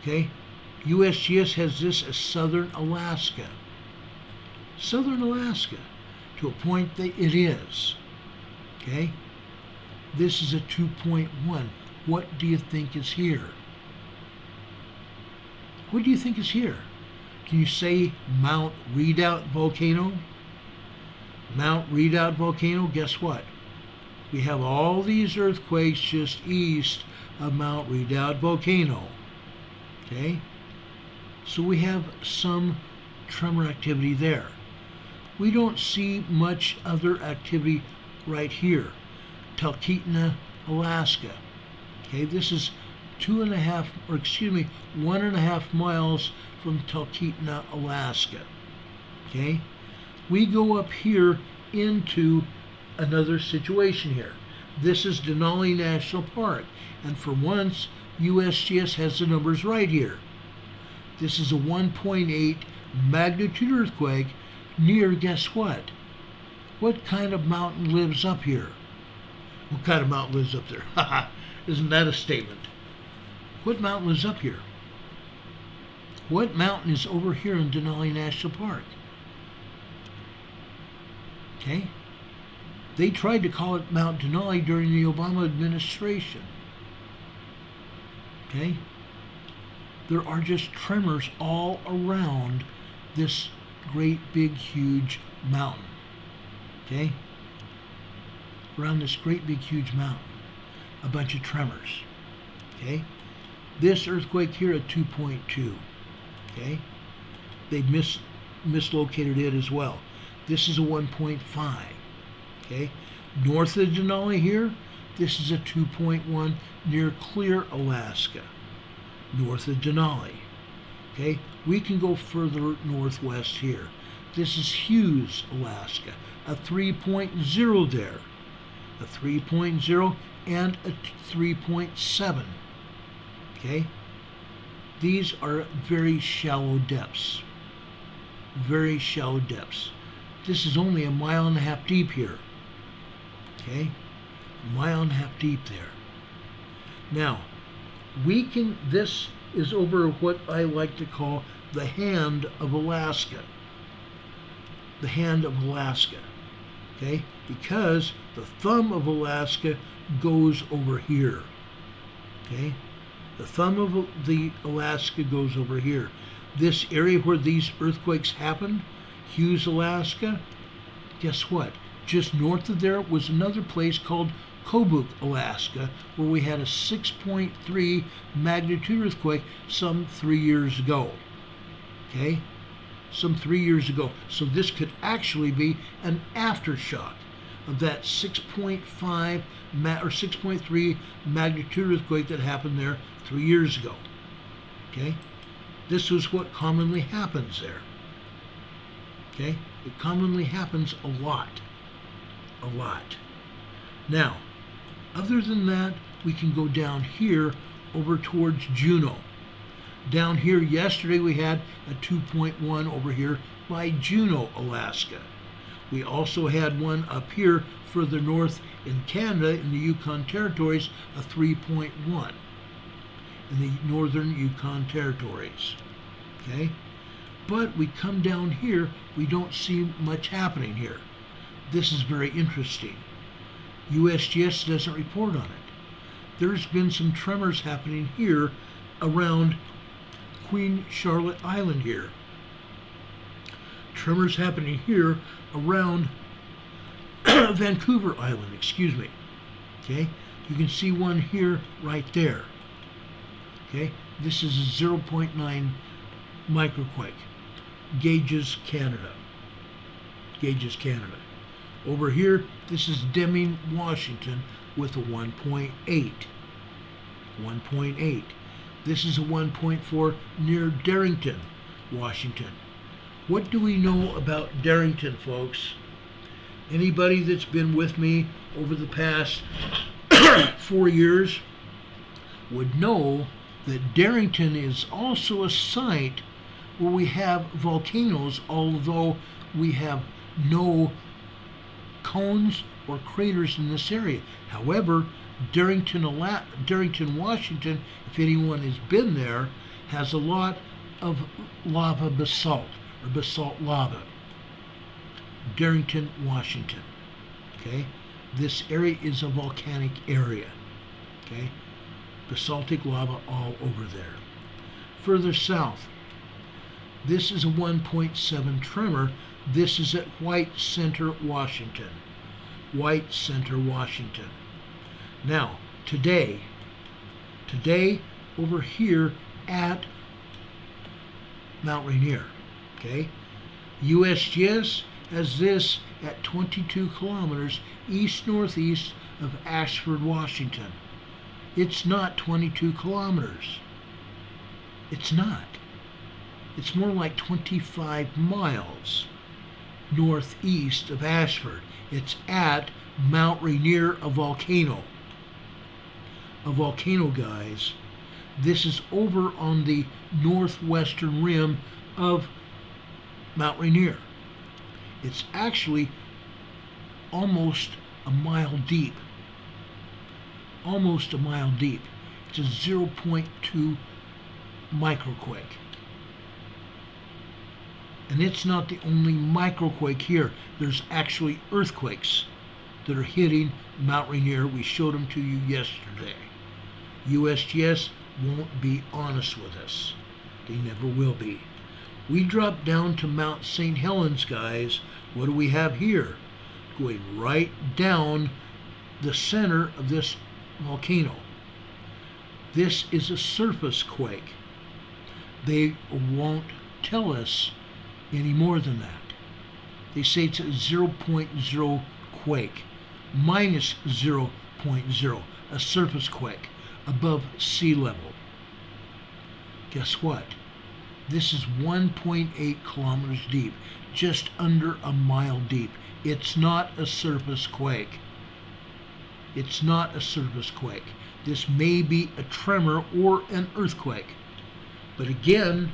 Okay? USGS has this as Southern Alaska. Southern Alaska. To a point that it is. Okay? This is a 2.1. What do you think is here? What do you think is here? Can you say Mount Redoubt Volcano? Mount Redoubt Volcano, guess what? We have all these earthquakes just east of Mount Redoubt Volcano. Okay? So we have some tremor activity there. We don't see much other activity right here. Talkeetna, Alaska. Okay, this is 1.5 miles from Talkeetna, Alaska. Okay, we go up here into another situation here. This is Denali National Park, and for once, USGS has the numbers right here. This is a 1.8 magnitude earthquake near, guess what? What kind of mountain lives up here? What kind of mountain lives up there? Isn't that a statement? What mountain lives up here? What mountain is over here in Denali National Park? Okay? They tried to call it Mount Denali during the Obama administration. Okay? There are just tremors all around this great big huge mountain. Okay? Around this great big huge mountain. A bunch of tremors. Okay? This earthquake here at 2.2. Okay? They mislocated it as well. This is a 1.5. Okay? North of Denali here, this is a 2.1 near Clear, Alaska. North of Denali. Okay? We can go further northwest here. This is Hughes, Alaska. A 3.0 there. A 3.0 and a 3.7. Okay? These are very shallow depths. Very shallow depths. This is only 1.5 miles deep here. Okay? 1.5 miles deep there. Now, this is over what I like to call the hand of Alaska. The hand of Alaska. Okay? Because the thumb of Alaska goes over here. Okay? The thumb of the Alaska goes over here. This area where these earthquakes happened, Hughes, Alaska, guess what? Just north of there was another place called Kobuk, Alaska, where we had a 6.3 magnitude earthquake some 3 years ago. Okay? Some 3 years ago. So this could actually be an aftershock of that 6.5 or 6.3 magnitude earthquake that happened there 3 years ago. Okay? This is what commonly happens there. Okay? It commonly happens a lot. A lot. Now, other than that, we can go down here over towards Juneau. Down here yesterday we had a 2.1 over here by Juneau, Alaska. We also had one up here further north in Canada in the Yukon Territories, a 3.1 in the northern Yukon Territories. Okay? But we come down here, we don't see much happening here. This is very interesting. USGS doesn't report on it. There's been some tremors happening here around Queen Charlotte Island here. Tremors happening here around Vancouver Island, excuse me. Okay? You can see one here right there. Okay? This is a 0.9 microquake. Gauges, Canada. Gauges, Canada. Over here, this is Deming, Washington, with a 1.8. 1.8. This is a 1.4 near Darrington, Washington. What do we know about Darrington, folks? Anybody that's been with me over the past 4 years would know that Darrington is also a site where we have volcanoes, although we have no cones or craters in this area. However, Darrington, Washington, if anyone has been there, has a lot of lava basalt, or basalt lava. Darrington, Washington. Okay? This area is a volcanic area. Okay? Basaltic lava all over there. Further south, this is a 1.7 tremor. This is at White Center, Washington. White Center, Washington. Now, today over here at Mount Rainier, okay? USGS has this at 22 kilometers east-northeast of Ashford, Washington. It's not 22 kilometers. It's not. It's more like 25 miles northeast of Ashford. It's at Mount Rainier, a volcano. A volcano, guys. This is over on the northwestern rim of Mount Rainier. It's actually almost a mile deep. Almost a mile deep. It's a 0.2 microquake. And it's not the only microquake here. There's actually earthquakes that are hitting Mount Rainier. We showed them to you yesterday. USGS won't be honest with us. They never will be. We drop down to Mount St. Helens, guys. What do we have here? Going right down the center of this volcano. This is a surface quake. They won't tell us any more than that. They say it's a 0.0 quake, minus 0.0, a surface quake above sea level. Guess what? This is 1.8 kilometers deep, just under a mile deep. It's not a surface quake. It's not a surface quake. This may be a tremor or an earthquake. But again,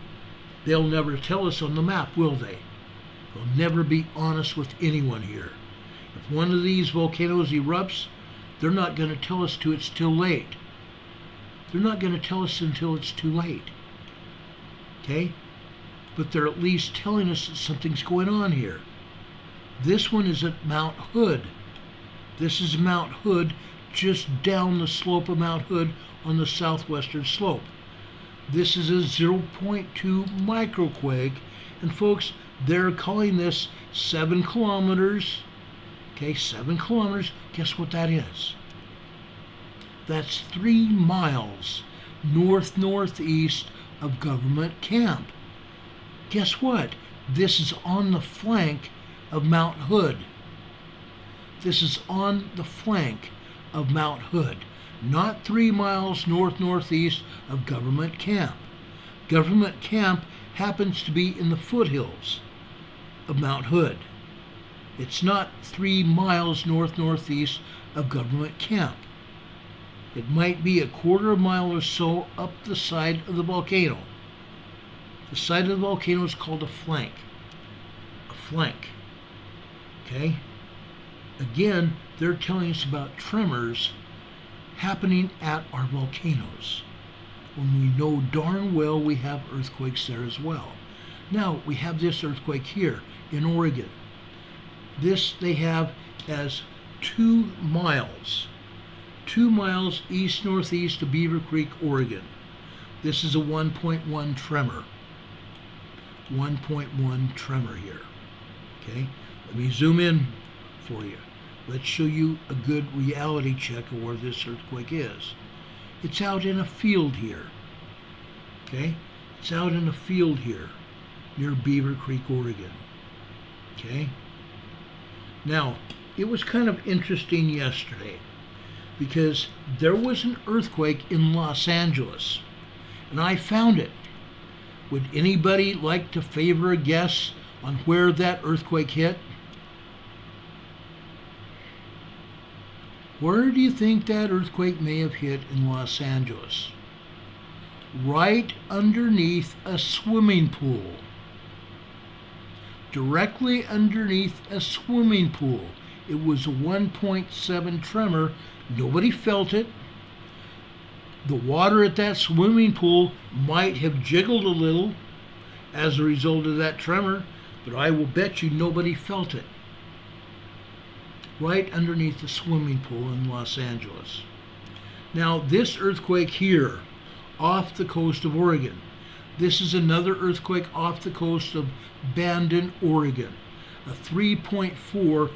they'll never tell us on the map, will they? They'll never be honest with anyone here. If one of these volcanoes erupts, they're not going to tell us till it's too late. They're not going to tell us until it's too late. Okay? But they're at least telling us that something's going on here. This one is at Mount Hood. This is Mount Hood, just down the slope of Mount Hood on the southwestern slope. This is a 0.2 microquake, and folks, they're calling this 7 kilometers. Okay, 7 kilometers. Guess what that is? That's 3 miles north-northeast of Government Camp. Guess what? This is on the flank of Mount Hood. This is on the flank of Mount Hood, not 3 miles north-northeast of Government Camp. Government Camp happens to be in the foothills of Mount Hood. It's not 3 miles north-northeast of Government Camp. It might be a quarter of a mile or so up the side of the volcano. The side of the volcano is called a flank. A flank. Okay? Again, they're telling us about tremors happening at our volcanoes, when we know darn well we have earthquakes there as well. Now, we have this earthquake here in Oregon. This they have as 2 miles. 2 miles east-northeast of Beaver Creek, Oregon. This is a 1.1 tremor. 1.1 tremor here. Okay? Let me zoom in for you. Let's show you a good reality check of where this earthquake is. It's out in a field here. Okay? It's out in a field here near Beaver Creek, Oregon. Okay? Now, it was kind of interesting yesterday because there was an earthquake in Los Angeles, and I found it. Would anybody like to favor a guess on where that earthquake hit? Where do you think that earthquake may have hit in Los Angeles? Right underneath a swimming pool. Directly underneath a swimming pool. It was a 1.7 tremor. Nobody felt it. The water at that swimming pool might have jiggled a little as a result of that tremor, but I will bet you nobody felt it. Right underneath the swimming pool in Los Angeles. Now, this earthquake here, off the coast of Oregon, this is another earthquake off the coast of Bandon, Oregon, a 3.4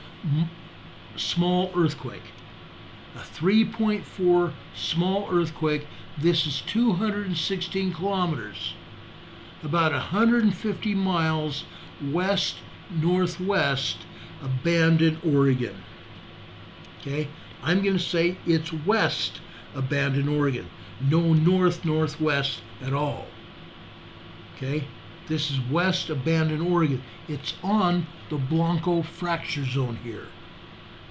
small earthquake. A 3.4 small earthquake. This is 216 kilometers, about 150 miles west-northwest of Bandon, Oregon. Okay, I'm going to say it's west of Bandon, Oregon. No north-northwest at all. Okay, this is west of Bandon, Oregon. It's on the Blanco fracture zone here.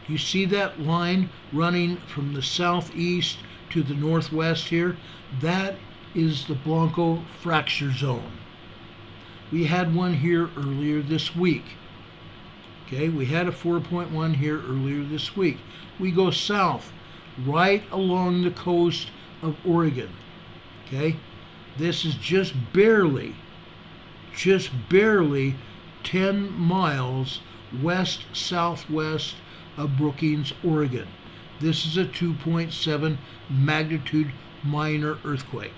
You see that line running from the southeast to the northwest here? That is the Blanco fracture zone. We had one here earlier this week. Okay, we had a 4.1 here earlier this week. We go south, right along the coast of Oregon. Okay, this is just barely 10 miles west-southwest of Brookings, Oregon. This is a 2.7 magnitude minor earthquake.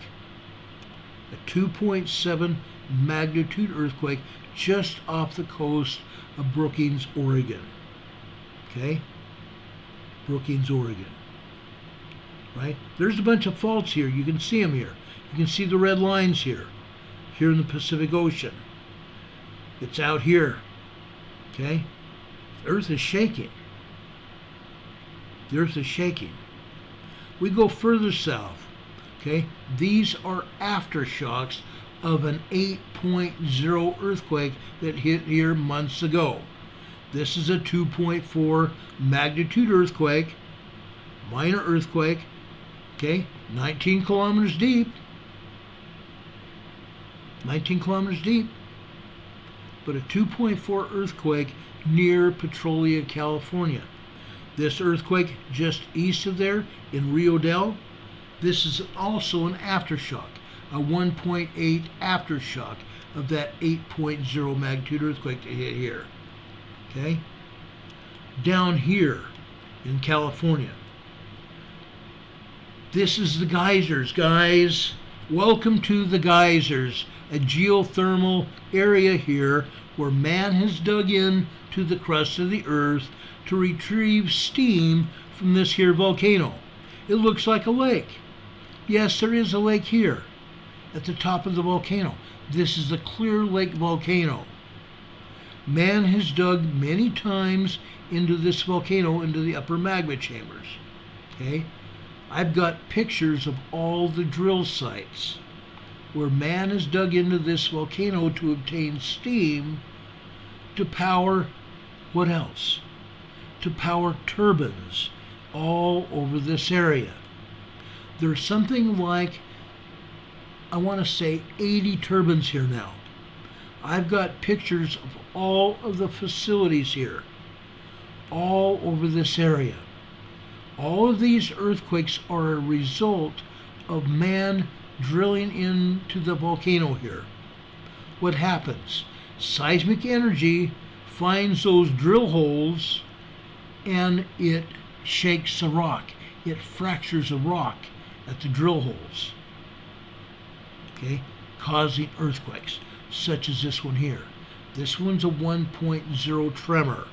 A 2.7 magnitude earthquake just off the coast of Brookings, Oregon. Okay? Brookings, Oregon. Right? There's a bunch of faults here. You can see them here. You can see the red lines here in the Pacific Ocean. It's out here. Okay? The earth is shaking. The earth is shaking. We go further south. Okay? These are aftershocks of an 8.0 earthquake that hit here months ago. This is a 2.4 magnitude earthquake, minor earthquake, okay, 19 kilometers deep. 19 kilometers deep. But a 2.4 earthquake near Petrolia, California. This earthquake just east of there in Rio Del, this is also an aftershock, a 1.8 aftershock of that 8.0 magnitude earthquake that hit here. Okay? Down here in California. This is the geysers, guys. Welcome to the geysers, a geothermal area here where man has dug in to the crust of the earth to retrieve steam from this here volcano. It looks like a lake. Yes, there is a lake here at the top of the volcano. This is the Clear Lake volcano. Man has dug many times into this volcano, into the upper magma chambers. Okay? I've got pictures of all the drill sites where man has dug into this volcano to obtain steam to power what else? To power turbines all over this area. There's something like, I want to say 80 turbines here now. I've got pictures of all of the facilities here, all over this area. All of these earthquakes are a result of man drilling into the volcano here. What happens? Seismic energy finds those drill holes and it shakes the rock. It fractures the rock at the drill holes, okay, causing earthquakes, such as this one here. This one's a 1.0 tremor.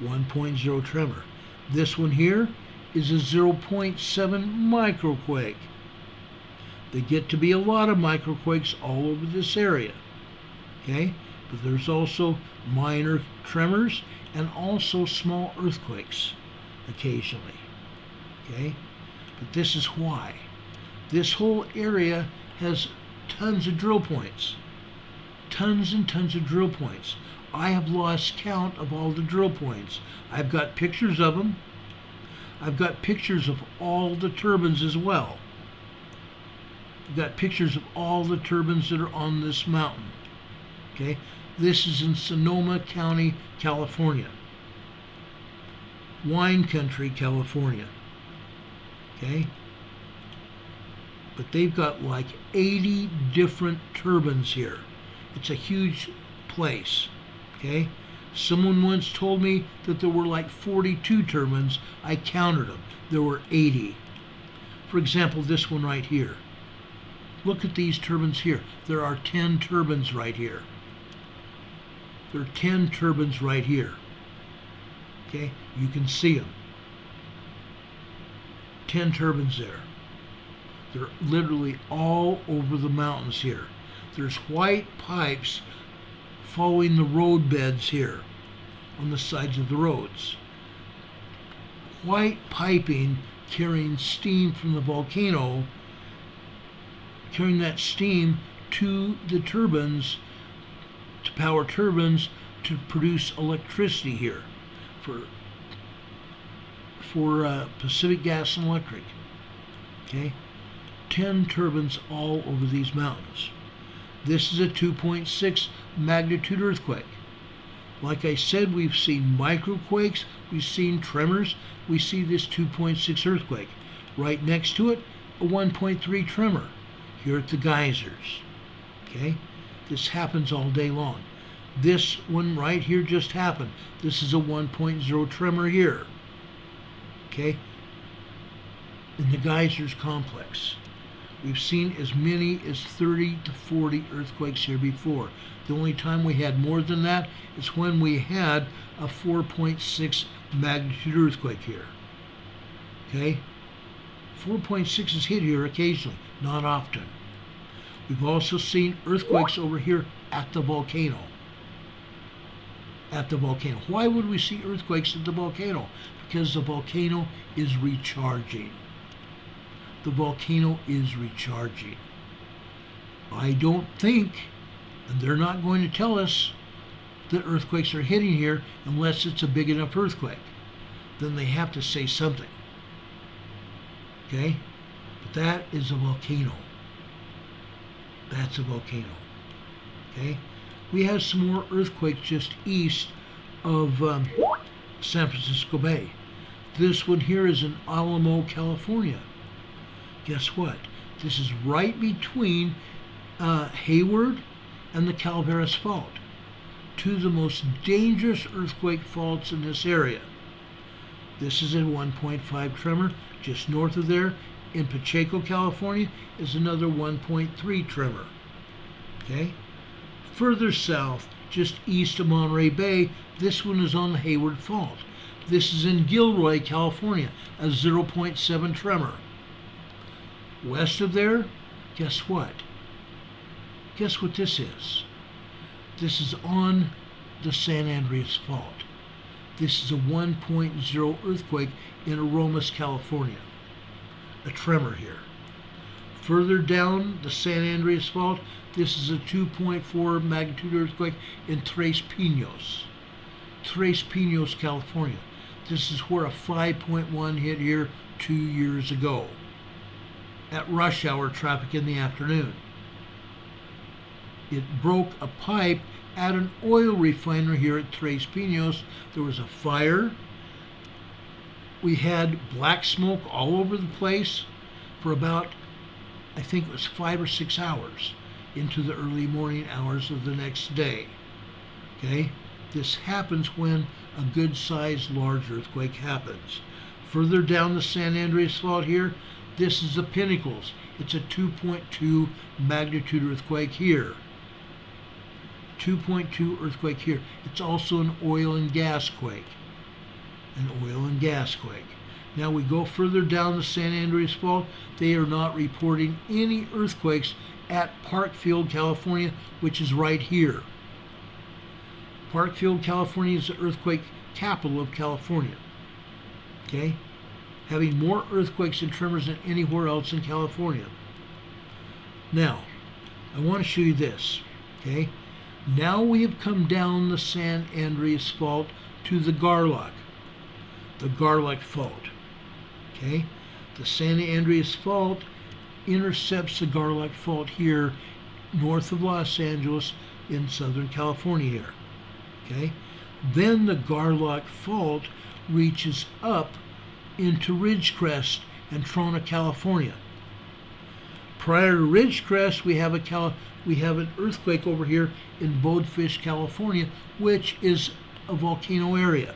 1.0 tremor. This one here is a 0.7 microquake. They get to be a lot of microquakes all over this area, okay? But there's also minor tremors and also small earthquakes occasionally, okay? But this is why. This whole area has tons of drill points. Tons and tons of drill points. I have lost count of all the drill points. I've got pictures of them. I've got pictures of all the turbines as well. I've got pictures of all the turbines that are on this mountain. Okay? This is in Sonoma County, California. Wine country, California. Okay? But they've got like 80 different turbines here. It's a huge place. Okay? Someone once told me that there were like 42 turbines. I counted them. There were 80. For example, this one right here. Look at these turbines here. There are 10 turbines right here. There are 10 turbines right here. Okay? You can see them. 10 turbines there. They're literally all over the mountains here. There's white pipes following the road beds here on the sides of the roads. White piping carrying steam from the volcano, carrying that steam to the turbines, to power turbines to produce electricity here for Pacific Gas and Electric. Okay? 10 turbines all over these mountains. This is a 2.6 magnitude earthquake. Like I said, we've seen microquakes, we've seen tremors, we see this 2.6 earthquake. Right next to it, a 1.3 tremor here at the geysers. Okay? This happens all day long. This one right here just happened. This is a 1.0 tremor here. Okay? In the geysers complex. We've seen as many as 30 to 40 earthquakes here before. The only time we had more than that is when we had a 4.6 magnitude earthquake here. Okay? 4.6 is hit here occasionally, not often. We've also seen earthquakes over here at the volcano. At the volcano. Why would we see earthquakes at the volcano? Because the volcano is recharging. The volcano is recharging. I don't think, and they're not going to tell us, that earthquakes are hitting here unless it's a big enough earthquake. Then they have to say something. Okay? But that is a volcano. That's a volcano. Okay? We have some more earthquakes just east of San Francisco Bay. This one here is in Alamo, California. Guess what? This is right between Hayward and the Calaveras Fault. Two of the most dangerous earthquake faults in this area. This is a 1.5 tremor. Just north of there, in Pacheco, California, is another 1.3 tremor. Okay? Further south, just east of Monterey Bay, this one is on the Hayward Fault. This is in Gilroy, California, a 0.7 tremor. West of there, guess what? Guess what this is? This is on the San Andreas Fault. This is a 1.0 earthquake in Aromas, California. A tremor here. Further down the San Andreas Fault, this is a 2.4 magnitude earthquake in Tres Pinos. Tres Pinos, California. This is where a 5.1 hit here 2 years ago at rush hour traffic in the afternoon. It broke a pipe at an oil refinery here at Tres Pinos. There was a fire. We had black smoke all over the place for about, I think it was 5 or 6 hours into the early morning hours of the next day. Okay? This happens when a good-sized large earthquake happens. Further down the San Andreas Fault here, this is the Pinnacles. It's a 2.2 magnitude earthquake here. 2.2 earthquake here. It's also an oil and gas quake. An oil and gas quake. Now we go further down the San Andreas Fault. They are not reporting any earthquakes at Parkfield, California, which is right here. Parkfield, California is the earthquake capital of California. Okay? Having more earthquakes and tremors than anywhere else in California. Now, I want to show you this. Okay? Now we have come down the San Andreas Fault to the Garlock Fault. Okay? The San Andreas Fault intercepts the Garlock Fault here north of Los Angeles in Southern California here. Okay? Then the Garlock Fault reaches up into Ridgecrest and Trona, California. Prior to Ridgecrest, we have an earthquake over here in Bodefish, California, which is a volcano area.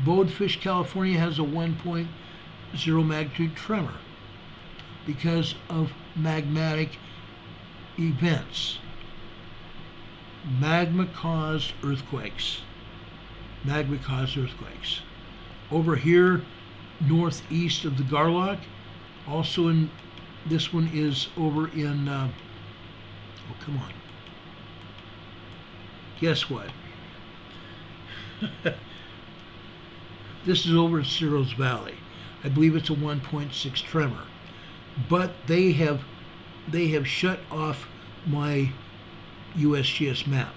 Bodefish, California has a 1.0 magnitude tremor because of magmatic events. Magma-caused earthquakes. Magma-caused earthquakes. Over here, northeast of the Garlock, also in, this one is over in, oh, come on. Guess what? This is over in Cerros Valley. I believe it's a 1.6 tremor. But they have shut off my USGS map.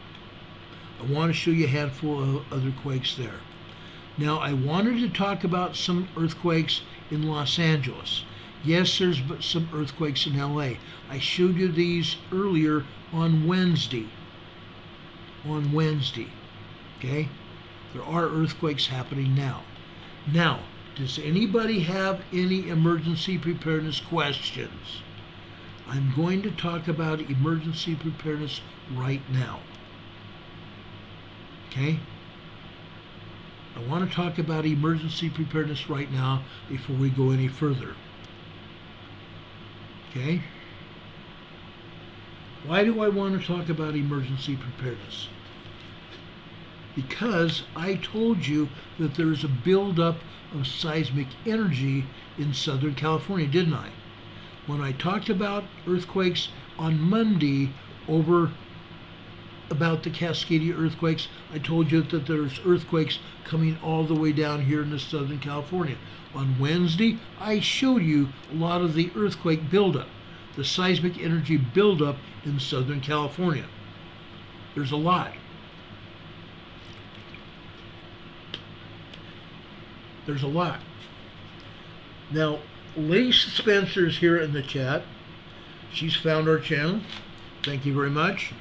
I want to show you a handful of other quakes there. Now, I wanted to talk about some earthquakes in Los Angeles. Yes, there's some earthquakes in LA. I showed you these earlier on Wednesday. On Wednesday. Okay? There are earthquakes happening now. Now, does anybody have any emergency preparedness questions? I'm going to talk about emergency preparedness right now. Okay? I want to talk about emergency preparedness right now before we go any further. Okay? Why do I want to talk about emergency preparedness? Because I told you that there's a buildup of seismic energy in Southern California, didn't I? When I talked about earthquakes on Monday over about the Cascadia earthquakes, I told you that there's earthquakes coming all the way down here in the Southern California. On Wednesday, I showed you a lot of the earthquake buildup, the seismic energy buildup in Southern California. There's a lot. There's a lot. Now, Lisa Spencer's here in the chat. She's found our channel. Thank you very much.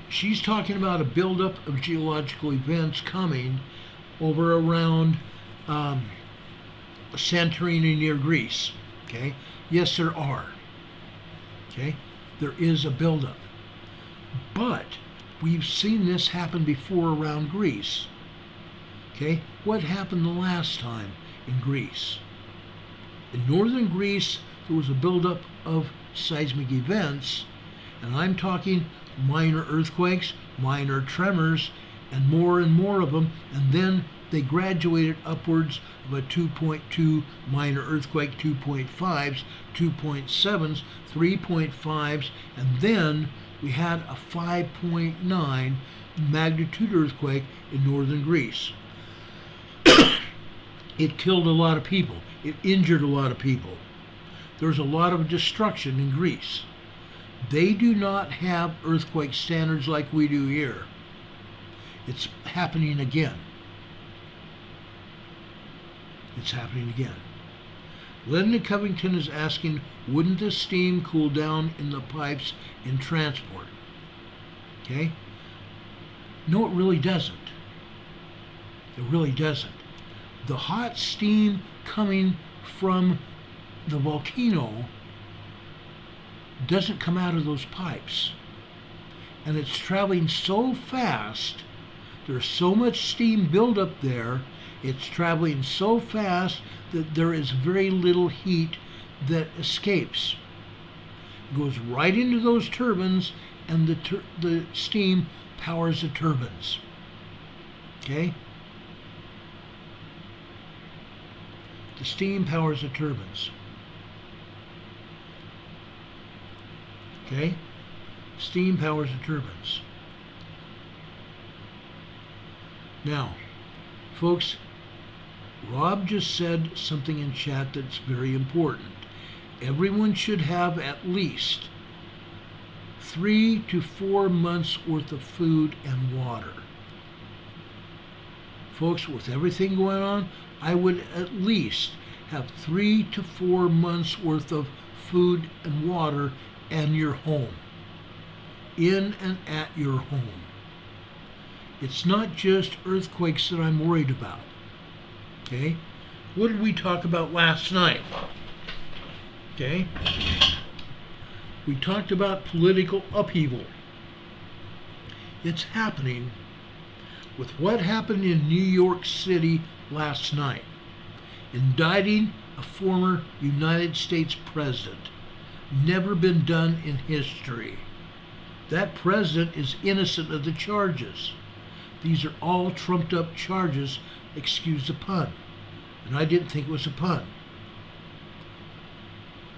She's talking about a buildup of geological events coming over around Santorini near Greece. Okay? Yes, there are. Okay? There is a buildup. But we've seen this happen before around Greece. Okay? What happened the last time in Greece? In northern Greece, there was a buildup of seismic events, and I'm talking minor earthquakes, minor tremors, and more of them, and then they graduated upwards of a 2.2 minor earthquake, 2.5s, 2.7s, 3.5s, and then we had a 5.9 magnitude earthquake in northern Greece. It killed a lot of people. It injured a lot of people. There's a lot of destruction in Greece. They do not have earthquake standards like we do here. It's happening again. It's happening again. Linda Covington is asking, wouldn't the steam cool down in the pipes in transport? Okay? No, it really doesn't. It really doesn't. The hot steam coming from the volcano doesn't come out of those pipes. And it's traveling so fast, there's so much steam buildup there, it's traveling so fast that there is very little heat that escapes. It goes right into those turbines, and the steam powers the turbines. Okay? The steam powers the turbines. Okay? Steam powers the turbines. Now, folks, Rob just said something in chat that's very important. Everyone should have at least 3 to 4 months worth of food and water. Folks, with everything going on, I would at least have 3 to 4 months worth of food and water in your home. In and at your home. It's not just earthquakes that I'm worried about. Okay? What did we talk about last night? Okay? We talked about political upheaval. It's happening with what happened in New York City last night, indicting a former United States president. Never been done in history. That president is innocent of the charges. These are all trumped up charges, excuse the pun. And I didn't think it was a pun.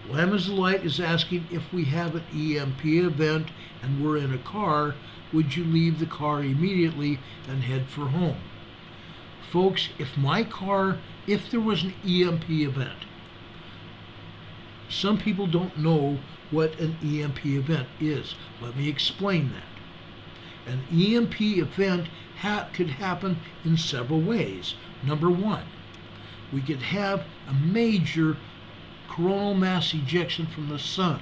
Lamb is the Light is asking, if we have an EMP event and we're in a car, would you leave the car immediately and head for home? Folks, if there was an EMP event, some people don't know what an EMP event is. Let me explain that. An EMP event could happen in several ways. Number one, we could have a major coronal mass ejection from the sun.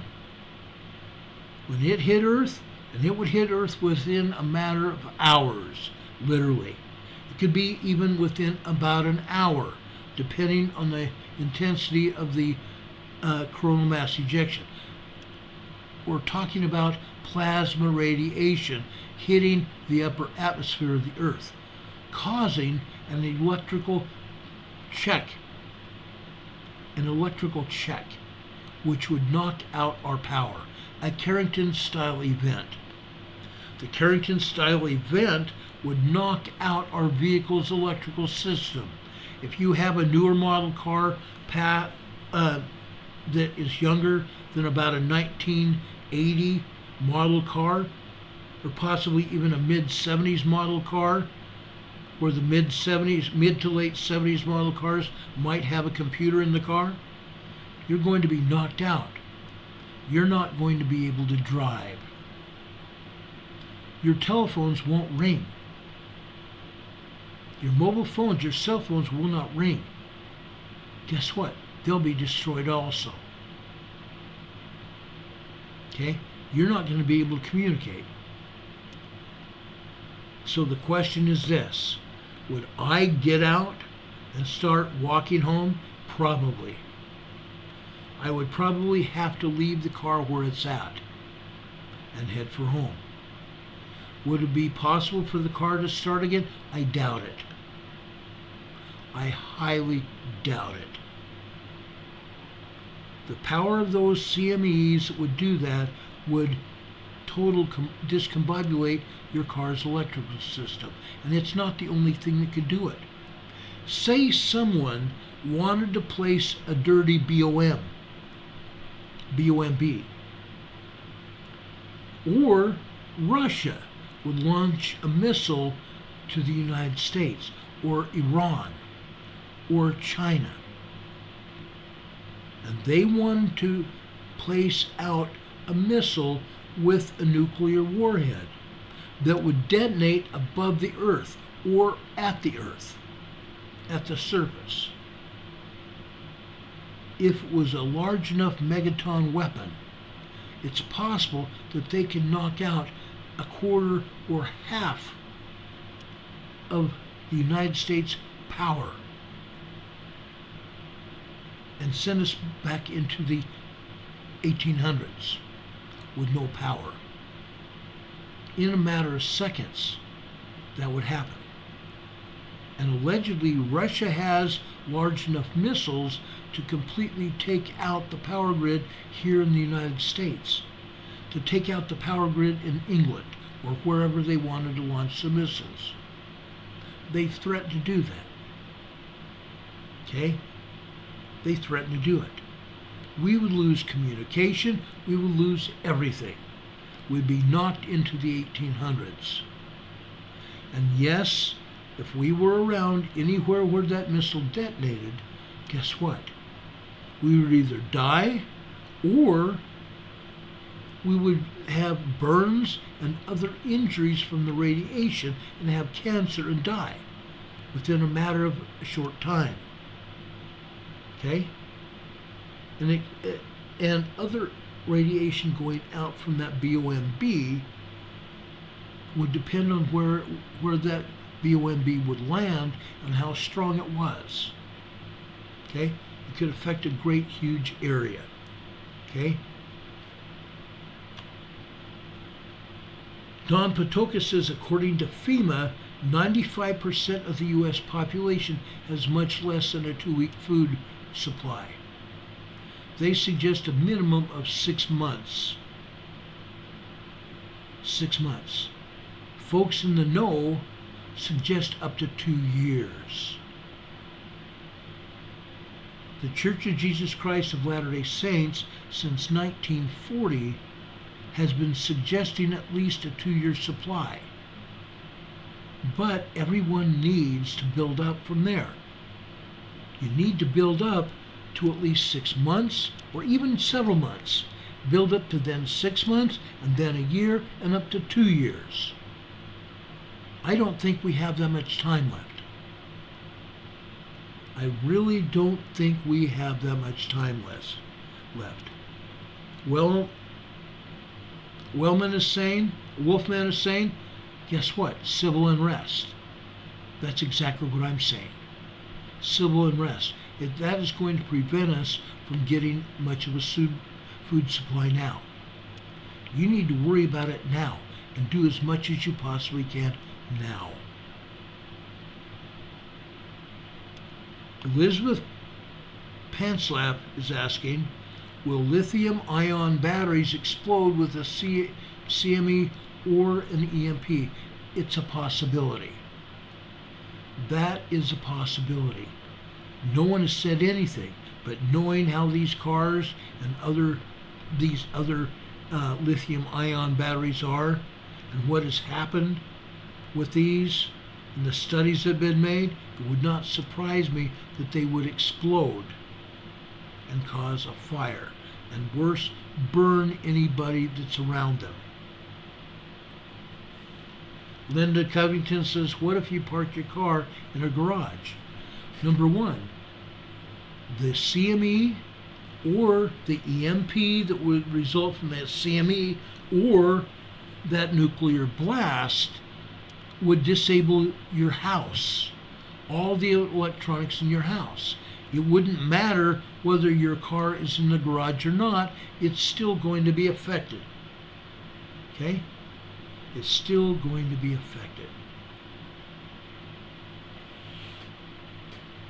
When it hit Earth, and it would hit Earth within a matter of hours, literally. It could be even within about an hour, depending on the intensity of the coronal mass ejection. We're talking about plasma radiation hitting the upper atmosphere of the Earth, causing an electrical check, which would knock out our power, a Carrington-style event. The Carrington-style event would knock out our vehicle's electrical system. If you have a newer model car that is younger than about a 1980 model car, or possibly even a mid-70s model car, or the mid to late 70s model cars might have a computer in the car, you're going to be knocked out. You're not going to be able to drive. Your telephones won't ring. Your mobile phones, your cell phones will not ring. Guess what? They'll be destroyed also. Okay? You're not going to be able to communicate. So the question is this: would I get out and start walking home? Probably. I would probably have to leave the car where it's at and head for home. Would it be possible for the car to start again? I doubt it. I highly doubt it. The power of those CMEs that would do that would discombobulate your car's electrical system. And it's not the only thing that could do it. Say someone wanted to place a dirty BOMB, or Russia would launch a missile to the United States, or Iran, or China. And they wanted to place out a missile with a nuclear warhead that would detonate above the Earth or at the Earth, at the surface. If it was a large enough megaton weapon, it's possible that they can knock out a quarter or half of the United States power and send us back into the 1800s with no power. In a matter of seconds, that would happen. And allegedly, Russia has large enough missiles to completely take out the power grid here in the United States, to take out the power grid in England or wherever they wanted to launch the missiles. They threatened to do that. Okay? They threatened to do it. We would lose communication, we would lose everything. We'd be knocked into the 1800s. And yes, if we were around anywhere where that missile detonated, guess what? We would either die or we would have burns and other injuries from the radiation and have cancer and die within a matter of a short time. Okay? And other radiation going out from that BOMB would depend on where that BOMB would land and how strong it was. Okay? It could affect a great, huge area. Okay? Don Patoka says, according to FEMA, 95% of the U.S. population has much less than a 2-week food supply. They suggest a minimum of 6 months. 6 months. Folks in the know suggest up to 2 years. The Church of Jesus Christ of Latter-day Saints, since 1940, has been suggesting at least a 2-year supply. But everyone needs to build up from there. You need to build up to at least 6 months, or even several months. Build up to then 6 months, and then a year, and up to 2 years. I don't think we have that much time left. I really don't think we have that much time left. Well, Wolfman is saying, guess what? Civil unrest. That's exactly what I'm saying. Civil unrest. That is going to prevent us from getting much of a food supply now. You need to worry about it now and do as much as you possibly can now. Elizabeth Panslap is asking, will lithium-ion batteries explode with a CME or an EMP? It's a possibility. That is a possibility. No one has said anything, but knowing how these cars and these other lithium-ion batteries are, and what has happened with these, and the studies that have been made, it would not surprise me that they would explode and cause a fire, and worse, burn anybody that's around them. Linda Covington says, what if you park your car in a garage? Number one, the CME or the EMP that would result from that CME or that nuclear blast would disable your house, all the electronics in your house. It wouldn't matter whether your car is in the garage or not, it's still going to be affected. Okay? It's still going to be affected.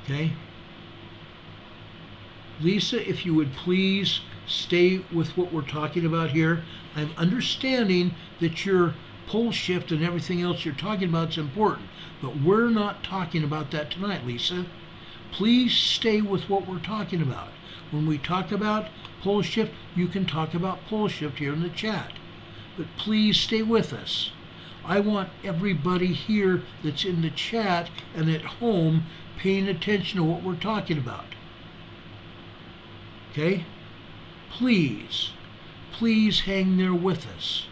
Okay? Lisa, if you would please stay with what we're talking about here. I'm understanding that your pole shift and everything else you're talking about is important, but we're not talking about that tonight, Lisa. Please stay with what we're talking about. When we talk about pole shift, you can talk about pole shift here in the chat, but please stay with us. I want everybody here that's in the chat and at home paying attention to what we're talking about. Okay? Please hang there with us.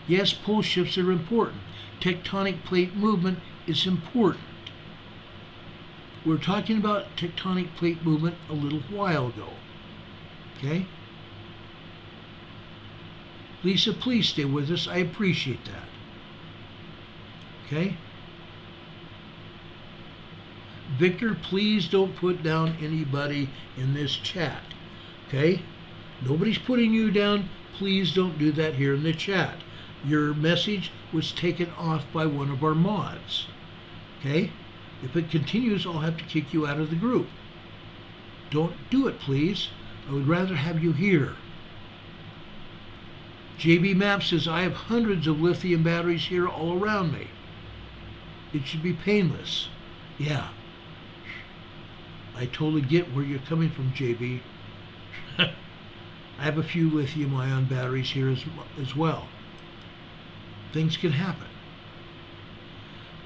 Yes, pole shifts are important. Tectonic plate movement is important. We were talking about tectonic plate movement a little while ago. Okay? Lisa, please stay with us. I appreciate that. Okay? Victor, please don't put down anybody in this chat. Okay? Nobody's putting you down. Please don't do that here in the chat. Your message was taken off by one of our mods. Okay? If it continues, I'll have to kick you out of the group. Don't do it, please. I would rather have you here. JB Map says, I have hundreds of lithium batteries here all around me. It should be painless. Yeah. I totally get where you're coming from, JB. I have a few lithium-ion batteries here as well. Things can happen.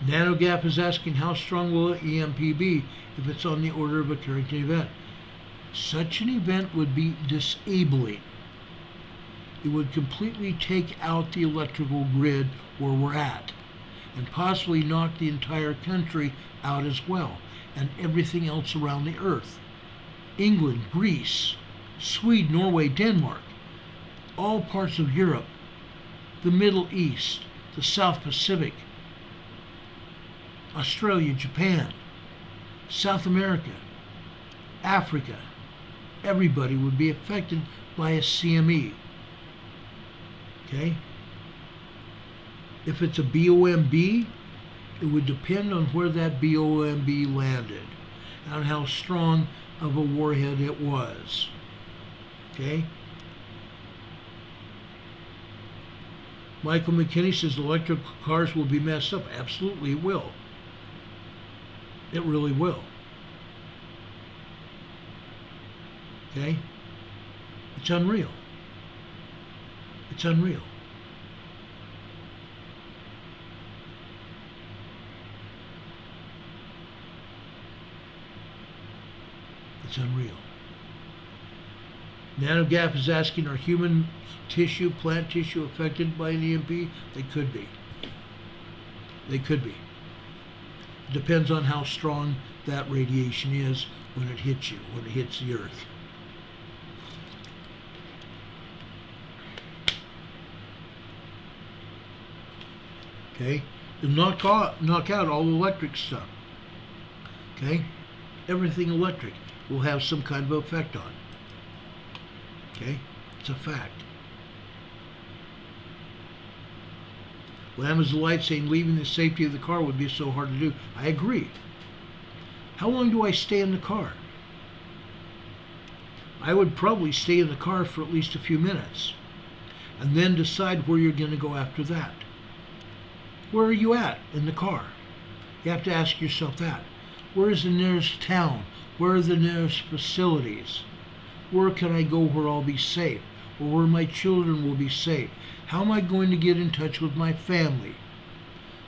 NanoGap is asking, how strong will an EMP be if it's on the order of a Carrington event? Such an event would be disabling. It would completely take out the electrical grid where we're at, and possibly knock the entire country out as well, and everything else around the earth. England, Greece, Sweden, Norway, Denmark, all parts of Europe, the Middle East, the South Pacific, Australia, Japan, South America, Africa, everybody would be affected by a CME. Okay? If it's a BOMB, it would depend on where that BOMB landed, on how strong of a warhead it was. Okay? Michael McKinney says electric cars will be messed up. Absolutely it will. It really will. Okay? It's unreal. It's unreal. It's unreal. NanoGap is asking, are human tissue, plant tissue affected by an EMP? They could be. They could be. It depends on how strong that radiation is when it hits you, when it hits the earth. Okay? It'll knock out all electric stuff. Okay? Everything electric will have some kind of effect on. Okay? It's a fact. Lamb is the light saying leaving the safety of the car would be so hard to do. I agree. How long do I stay in the car? I would probably stay in the car for at least a few minutes and then decide where you're going to go after that. Where are you at in the car? You have to ask yourself that. Where is the nearest town? Where are the nearest facilities? Where can I go where I'll be safe? Or where my children will be safe? How am I going to get in touch with my family?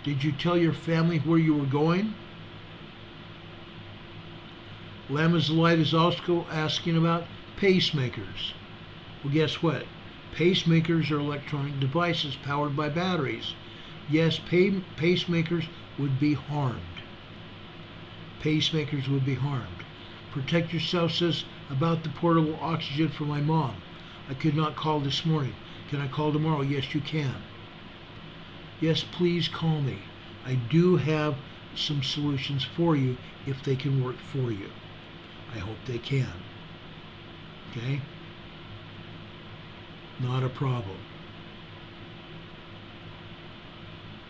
Did you tell your family where you were going? Lamb is the light is also asking about pacemakers. Well, guess what? Pacemakers are electronic devices powered by batteries. Yes, pacemakers would be harmed. Pacemakers would be harmed. Protect Yourself says, about the portable oxygen for my mom. I could not call this morning. Can I call tomorrow? Yes, you can. Yes, please call me. I do have some solutions for you if they can work for you. I hope they can. Okay? Not a problem.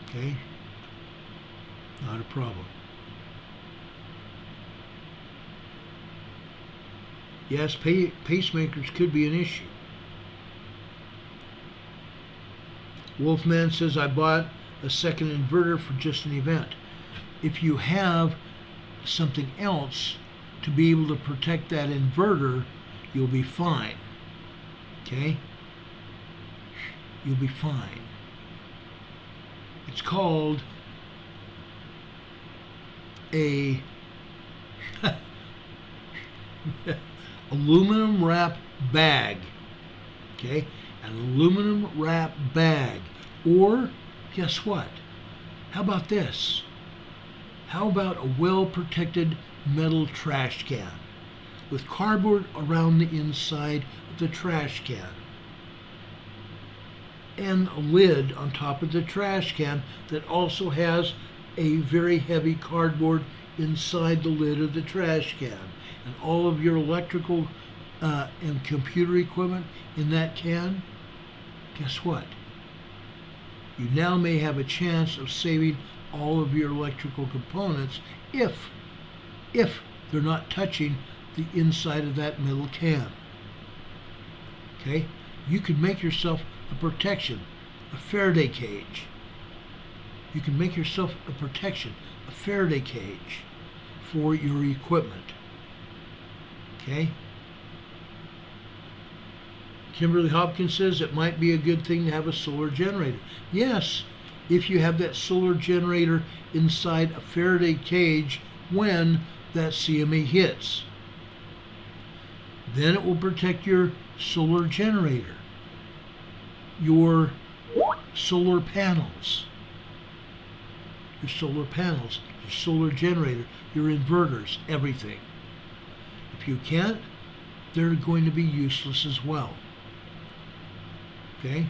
Okay? Not a problem. Yes, pacemakers could be an issue. Wolfman says, I bought a second inverter for just an event. If you have something else to be able to protect that inverter, you'll be fine. Okay? You'll be fine. It's called a aluminum wrap bag. Okay? An aluminum wrap bag. Or, guess what? How about this? How about a well-protected metal trash can with cardboard around the inside of the trash can and a lid on top of the trash can that also has a very heavy cardboard inside the lid of the trash can, and all of your electrical and computer equipment in that can? Guess what? You now may have a chance of saving all of your electrical components if they're not touching the inside of that metal can. Okay? You can make yourself a protection, a Faraday cage. You can make yourself a protection, a Faraday cage for your equipment. Okay? Kimberly Hopkins says it might be a good thing to have a solar generator. Yes, if you have that solar generator inside a Faraday cage when that CME hits. Then it will protect your solar generator, your solar panels, your solar generator, your inverters, everything. If you can't, they're going to be useless as well. Okay?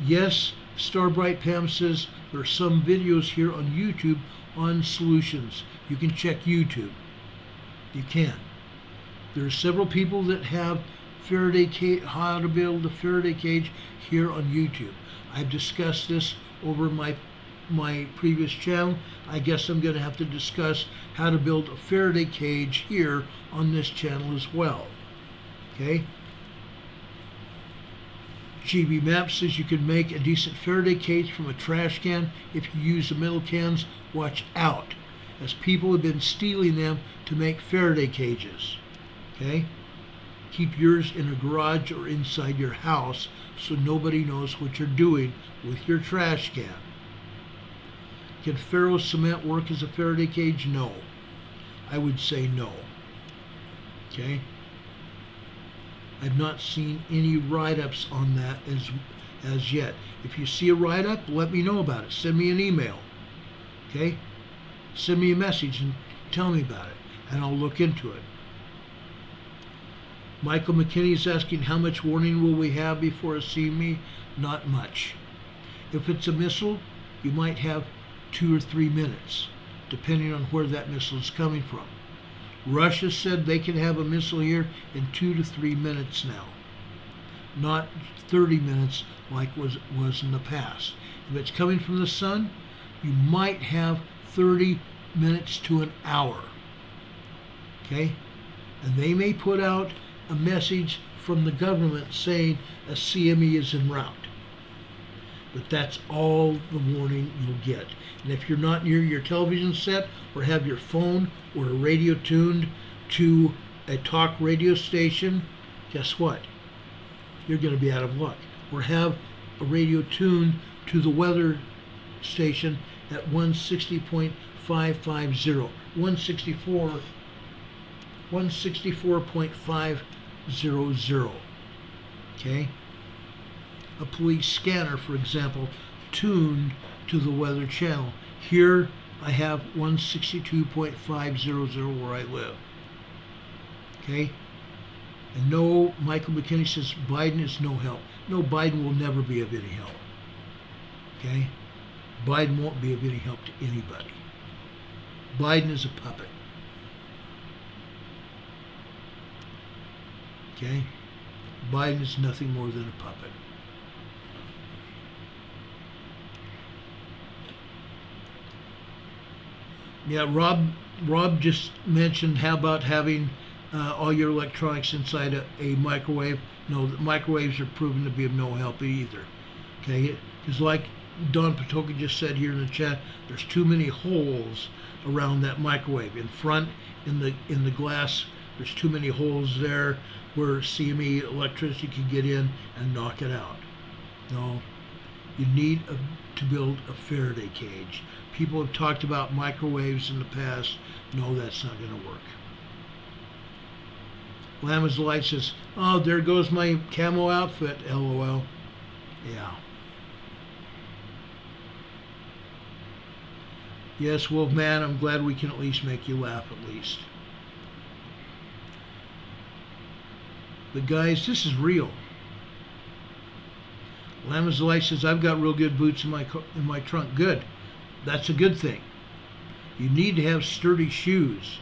Yes, Starbright Pam says there are some videos here on YouTube on solutions. You can check YouTube. You can. There are several people that have Faraday cage, how to build a Faraday cage here on YouTube. I've discussed this over my previous channel. I guess I'm going to have to discuss how to build a Faraday cage here on this channel as well. Okay? GB Map says you can make a decent Faraday cage from a trash can if you use the metal cans. Watch out, as people have been stealing them to make Faraday cages. Okay? Keep yours in a garage or inside your house so nobody knows what you're doing with your trash can. Can ferro cement work as a Faraday cage? No. I would say no. Okay? I've not seen any write-ups on that as yet. If you see a write-up, let me know about it. Send me an email. Okay? Send me a message and tell me about it, and I'll look into it. Michael McKinney is asking, how much warning will we have before a CME? Not much. If it's a missile, you might have 2 or 3 minutes, depending on where that missile is coming from. Russia said they can have a missile here in 2 to 3 minutes now, not 30 minutes like was in the past. If it's coming from the sun, you might have 30 minutes to an hour. Okay? And they may put out a message from the government saying a CME is en route. But that's all the warning you'll get. And if you're not near your television set or have your phone or a radio tuned to a talk radio station, guess what? You're going to be out of luck. Or have a radio tuned to the weather station at 160.550, 164.500. Okay? A police scanner, for example, tuned to the weather channel. Here I have 162.500 where I live. Okay? And no, Michael McKinney says Biden is no help. No, Biden will never be of any help. Okay? Biden won't be of any help to anybody. Biden is a puppet. Okay? Biden is nothing more than a puppet. Yeah, Rob just mentioned how about having all your electronics inside a microwave. No, the microwaves are proven to be of no help either. Okay, it's like Don Patoka just said here in the chat. There's too many holes around that microwave. In front, in the glass, there's too many holes there where CME electricity can get in and knock it out. No, you need to build a Faraday cage. People have talked about microwaves in the past. No, that's not going to work. Lama's Light says, oh, there goes my camo outfit, LOL. Yeah. Yes, Wolfman, I'm glad we can at least make you laugh at least. But guys, this is real. Lama's Light says, I've got real good boots in my trunk. Good. That's a good thing. You need to have sturdy shoes.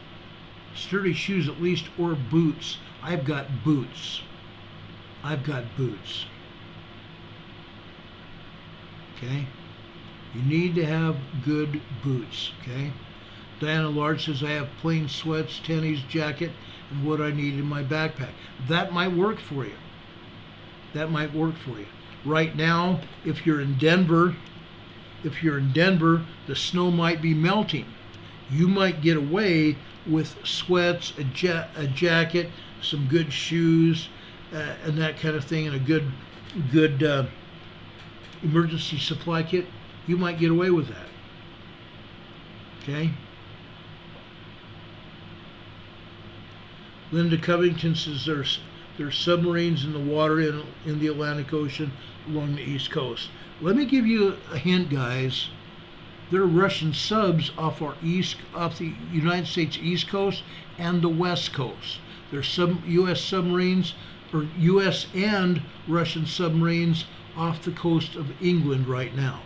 Sturdy shoes at least, or boots. I've got boots. I've got boots. Okay? You need to have good boots, okay? Diana Large says, I have plain sweats, tennies, jacket, and what I need in my backpack. That might work for you. That might work for you. Right now, if you're in Denver, the snow might be melting. You might get away with sweats, a jacket, some good shoes, and that kind of thing, and a good emergency supply kit. You might get away with that. Okay? Linda Covington says there's submarines in the water in the Atlantic Ocean along the East Coast. Let me give you a hint, guys. There are Russian subs off the United States East Coast and the West Coast. There's some U.S. submarines, or U.S. and Russian submarines off the coast of England right now,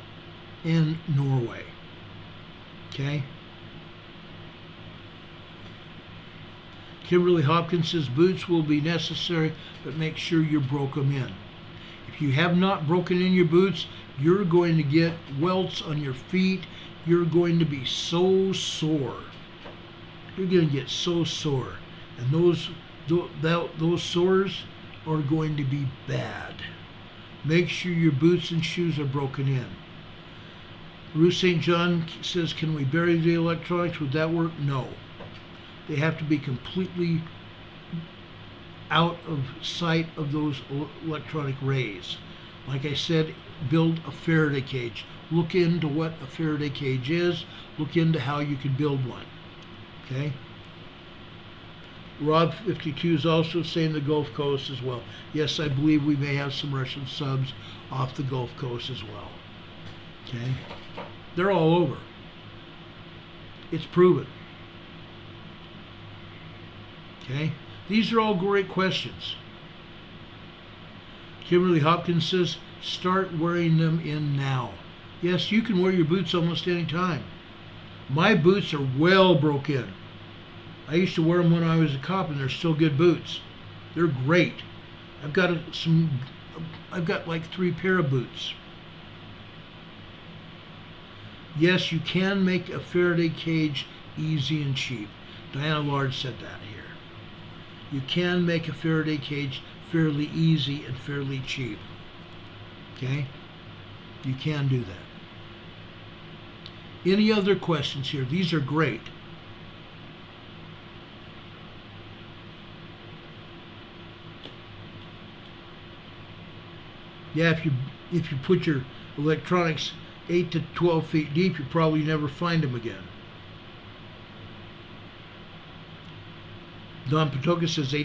and Norway. Okay? Kimberly Hopkins says boots will be necessary, but make sure you broke them in. If you have not broken in your boots, you're going to get welts on your feet. You're going to be so sore. You're going to get so sore. And those sores are going to be bad. Make sure your boots and shoes are broken in. Ruth St. John says, can we bury the electronics? Would that work? No. They have to be completely out of sight of those electronic rays. Like I said, build a Faraday cage. Look into what a Faraday cage is. Look into how you can build one. Okay? Rob52 is also saying the Gulf Coast as well. Yes, I believe we may have some Russian subs off the Gulf Coast as well. Okay? They're all over. It's proven. Okay? These are all great questions. Kimberly Hopkins says, start wearing them in now. Yes, you can wear your boots almost any time. My boots are well broke in. I used to wear them when I was a cop, and they're still good boots. They're great. I've got like 3 pair of boots. Yes, you can make a Faraday cage easy and cheap. Diana Large said that here. You can make a Faraday cage fairly easy and fairly cheap. Okay? You can do that. Any other questions here? These are great. Yeah, if you put your electronics 8 to 12 feet deep, you probably never find them again. Don Patoka says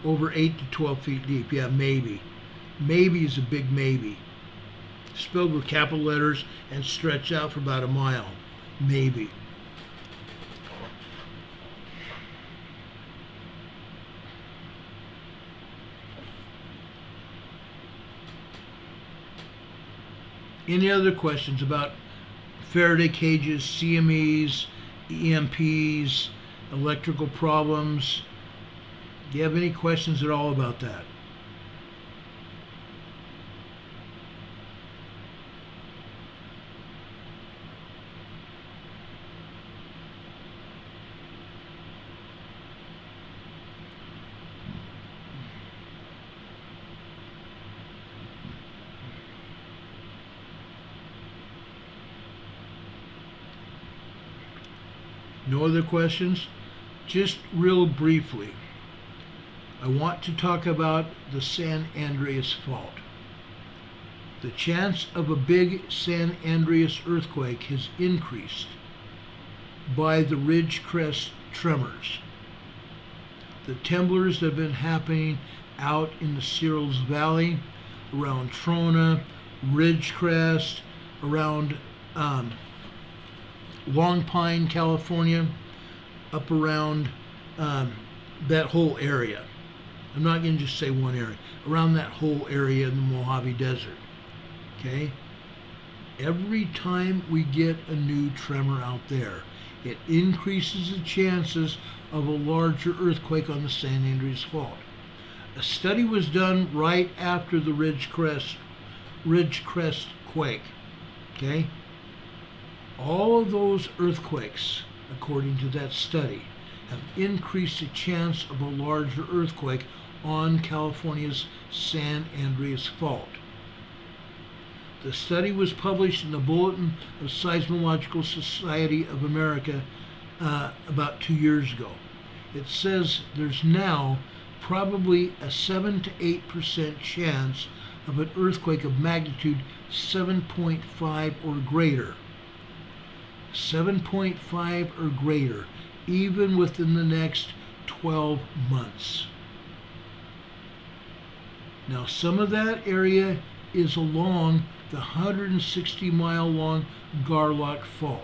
over 8 to 12 feet deep. Yeah, maybe. Maybe is a big maybe. Spelled with capital letters and stretched out for about a mile. Maybe. Any other questions about Faraday cages, CMEs, EMPs, electrical problems? Do you have any questions at all about that? No other questions? Just real briefly, I want to talk about the San Andreas Fault. The chance of a big San Andreas earthquake has increased by the ridge crest tremors. The tremors that have been happening out in the Searles Valley, around Trona, Ridgecrest, around Long Pine, California, up around that whole area. I'm not going to just say one area, around that whole area in the Mojave Desert. Okay? Every time we get a new tremor out there, it increases the chances of a larger earthquake on the San Andreas Fault. A study was done right after the Ridgecrest quake. Okay? All of those earthquakes, according to that study, have increased the chance of a larger earthquake on California's San Andreas Fault. The study was published in the Bulletin of Seismological Society of America about 2 years ago. It says there's now probably a 7 to 8% chance of an earthquake of magnitude 7.5 or greater. 7.5 or greater, even within the next 12 months. Now, some of that area is along the 160-mile long Garlock Fault,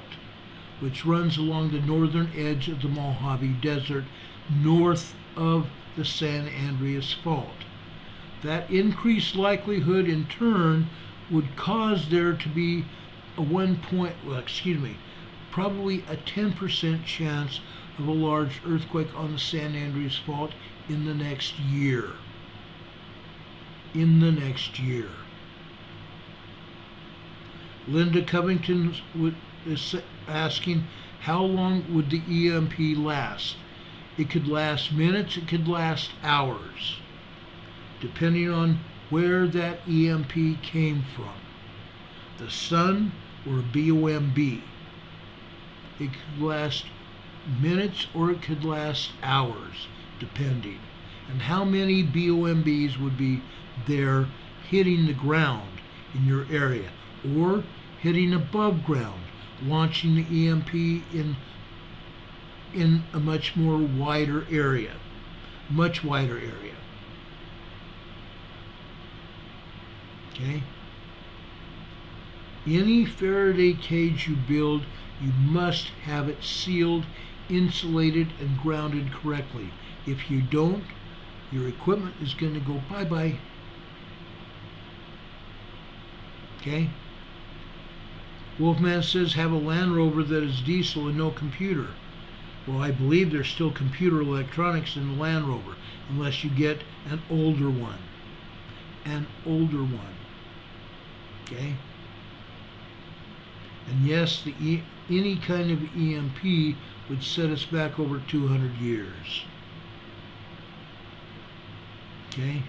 which runs along the northern edge of the Mojave Desert north of the San Andreas Fault. That increased likelihood in turn would cause there to be probably a 10% chance of a large earthquake on the San Andreas Fault in the next year. In the next year. Linda Covington is asking, how long would the EMP last? It could last minutes, it could last hours, depending on where that EMP came from. The sun or a BOMB. It could last minutes or it could last hours, depending. And how many BOMBs would be there hitting the ground in your area, or hitting above ground, launching the EMP in a much more wider area, much wider area. Okay? Any Faraday cage you build, you must have it sealed, insulated, and grounded correctly. If you don't, your equipment is going to go bye-bye. Okay? Wolfman says, have a Land Rover that is diesel and no computer. Well, I believe there's still computer electronics in the Land Rover, unless you get an older one. An older one. Okay? And yes, any kind of EMP would set us back over 200 years. Okay?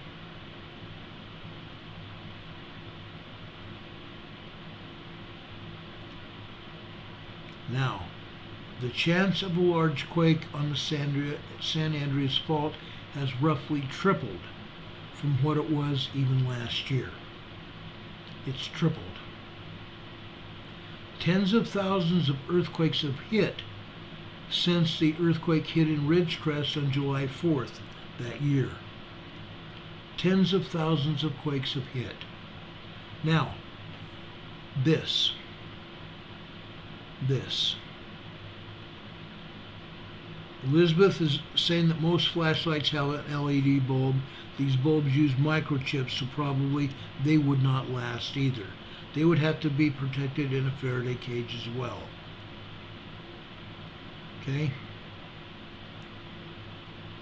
Now, the chance of a large quake on the San Andreas Fault has roughly tripled from what it was even last year. It's tripled. Tens of thousands of earthquakes have hit since the earthquake hit in Ridgecrest on July 4th that year. Tens of thousands of quakes have hit. Now, this. Elizabeth is saying that most flashlights have an LED bulb. These bulbs use microchips, so probably they would not last either. They would have to be protected in a Faraday cage as well. Okay?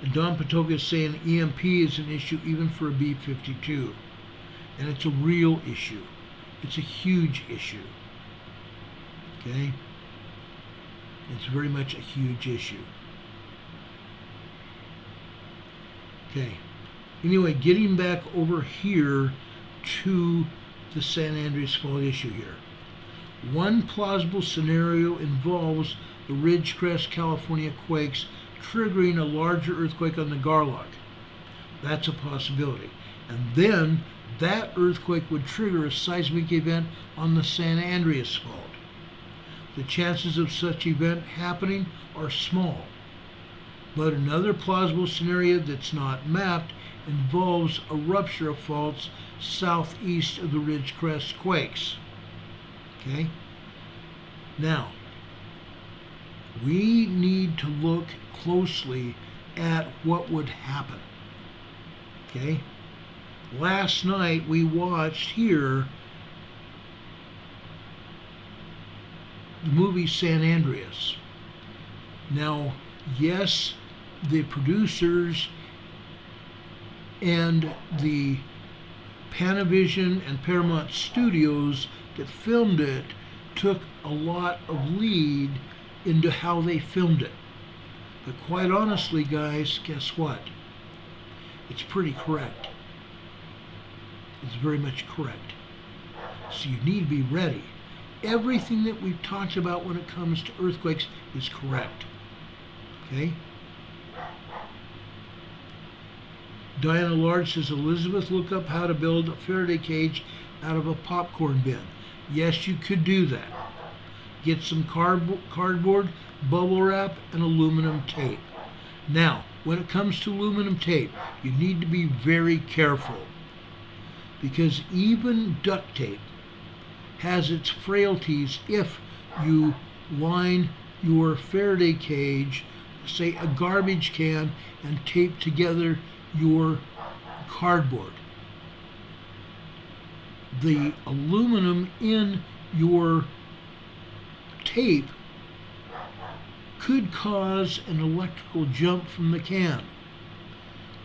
And Don Patoka is saying EMP is an issue even for a B-52. And it's a real issue. It's a huge issue. Okay? It's very much a huge issue. Okay. Anyway, getting back over here to the San Andreas Fault issue here. One plausible scenario involves the Ridgecrest, California quakes, triggering a larger earthquake on the Garlock. That's a possibility. And then that earthquake would trigger a seismic event on the San Andreas Fault. The chances of such event happening are small. But another plausible scenario that's not mapped involves a rupture of faults southeast of the Ridgecrest quakes. Okay? Now, we need to look closely at what would happen. Okay? Last night we watched here the movie San Andreas. Now, yes, the producers and the Panavision and Paramount Studios that filmed it took a lot of lead into how they filmed it. But quite honestly, guys, guess what? It's pretty correct. It's very much correct. So you need to be ready. Everything that we've talked about when it comes to earthquakes is correct. Okay? Diana Large says, Elizabeth, look up how to build a Faraday cage out of a popcorn bin. Yes, you could do that. Get some cardboard, bubble wrap, and aluminum tape. Now, when it comes to aluminum tape, you need to be very careful, because even duct tape has its frailties if you line your Faraday cage, say a garbage can, and tape together your cardboard. The aluminum in your tape could cause an electrical jump from the can,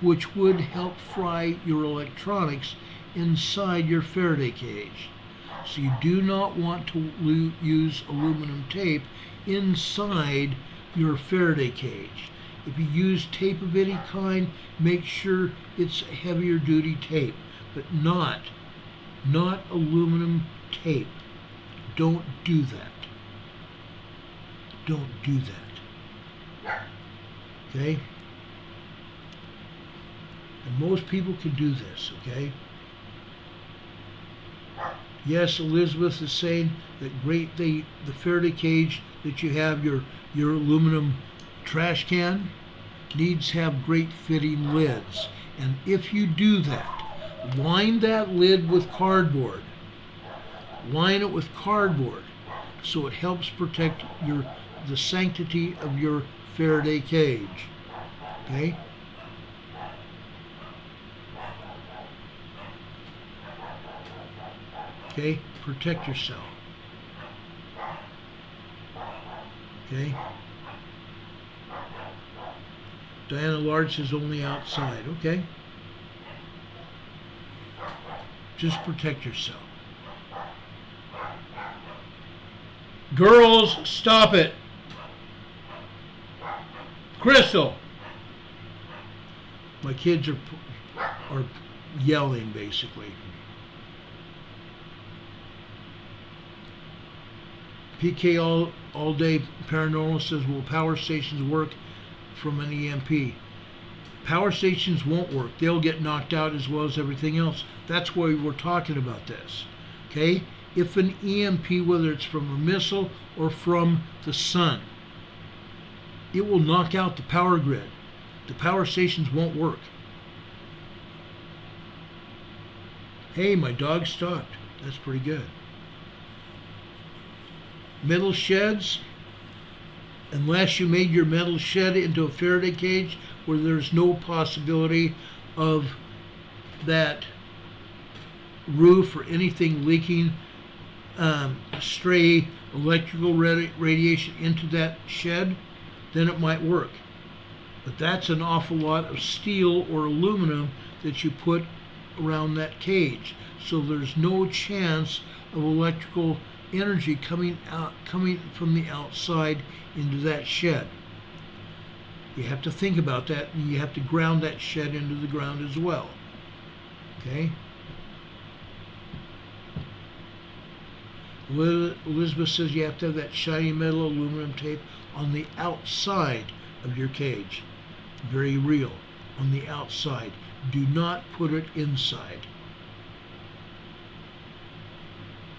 which would help fry your electronics inside your Faraday cage. So you do not want to use aluminum tape inside your Faraday cage. If you use tape of any kind, make sure it's heavier duty tape, but not aluminum tape. Don't do that. Don't do that. Okay? And most people can do this, okay? Yes, Elizabeth is saying that the Faraday cage that you have, your aluminum trash can, needs to have great fitting lids. And if you do that, line that lid with cardboard. Line it with cardboard so it helps protect the sanctity of your Faraday cage. Okay? Okay? Protect yourself. Okay? Diana Large is only outside. Okay? Just protect yourself. Girls, stop it. Crystal. My kids are yelling, basically. PK all day paranormal says, will power stations work from an EMP? Power stations won't work. They'll get knocked out as well as everything else. That's why we're talking about this. Okay? If an EMP, whether it's from a missile or from the sun, it will knock out the power grid. The power stations won't work. Hey, my dog stopped. That's pretty good. Metal sheds, unless you made your metal shed into a Faraday cage where there's no possibility of that roof or anything leaking stray electrical radiation into that shed, then it might work. But that's an awful lot of steel or aluminum that you put around that cage. So there's no chance of electrical energy coming from the outside into that shed. You have to think about that, and you have to ground that shed into the ground as well. Okay? Elizabeth says you have to have that shiny metal aluminum tape on the outside of your cage. Very real. On the outside. Do not put it inside.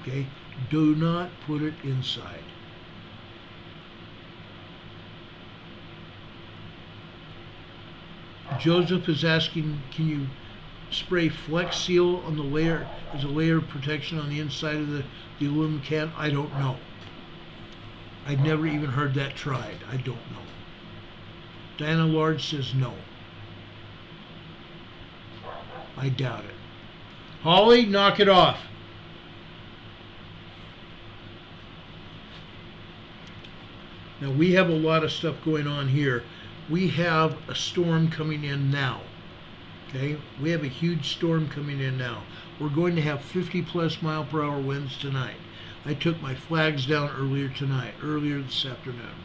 Okay? Do not put it inside. Joseph is asking, can you spray Flex Seal on the layer as a layer of protection on the inside of the aluminum can? I don't know. I've never even heard that tried. I don't know. Diana Large says no. I doubt it. Holly, knock it off. Now we have a lot of stuff going on here. We have a storm coming in now. Okay, we have a huge storm coming in now. We're going to have 50+ mph winds tonight. I took my flags down earlier this afternoon.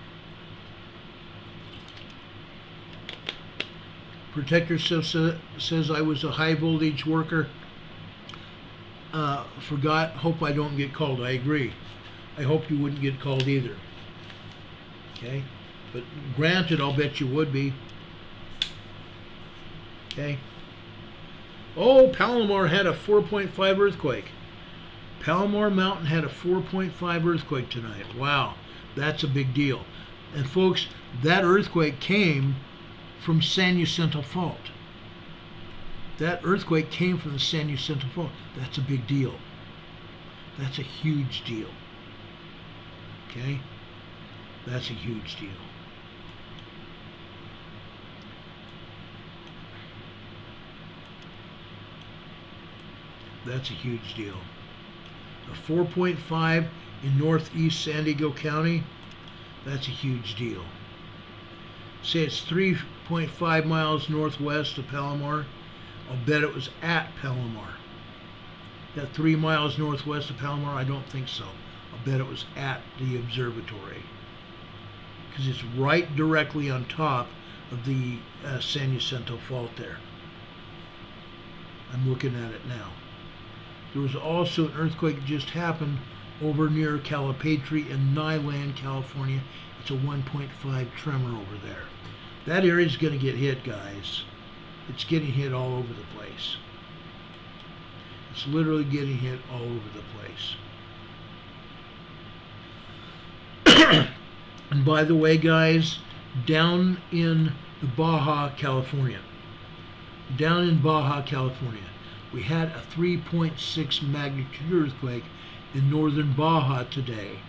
Protector says I was a high voltage worker. Forgot, hope I don't get called. I agree. I hope you wouldn't get called either. Okay, but granted, I'll bet you would be. Okay. Oh, Palomar had a 4.5 earthquake. Palomar Mountain had a 4.5 earthquake tonight. Wow, that's a big deal. And folks, that earthquake came from San Jacinto Fault. That earthquake came from the San Jacinto Fault. That's a big deal. That's a huge deal. Okay? That's a huge deal. That's a huge deal. A 4.5 in northeast San Diego County, that's a huge deal. Say it's 3.5 miles northwest of Palomar. I'll bet it was at Palomar. That 3 miles northwest of Palomar, I don't think so. I'll bet it was at the observatory. Because it's right directly on top of the San Jacinto Fault there. I'm looking at it now. There was also an earthquake that just happened over near Calipatri in Nyland, California. It's a 1.5 tremor over there. That area is going to get hit, guys. It's getting hit all over the place. It's literally getting hit all over the place. And by the way, guys, down in the Baja California, we had a 3.6 magnitude earthquake in northern Baja today.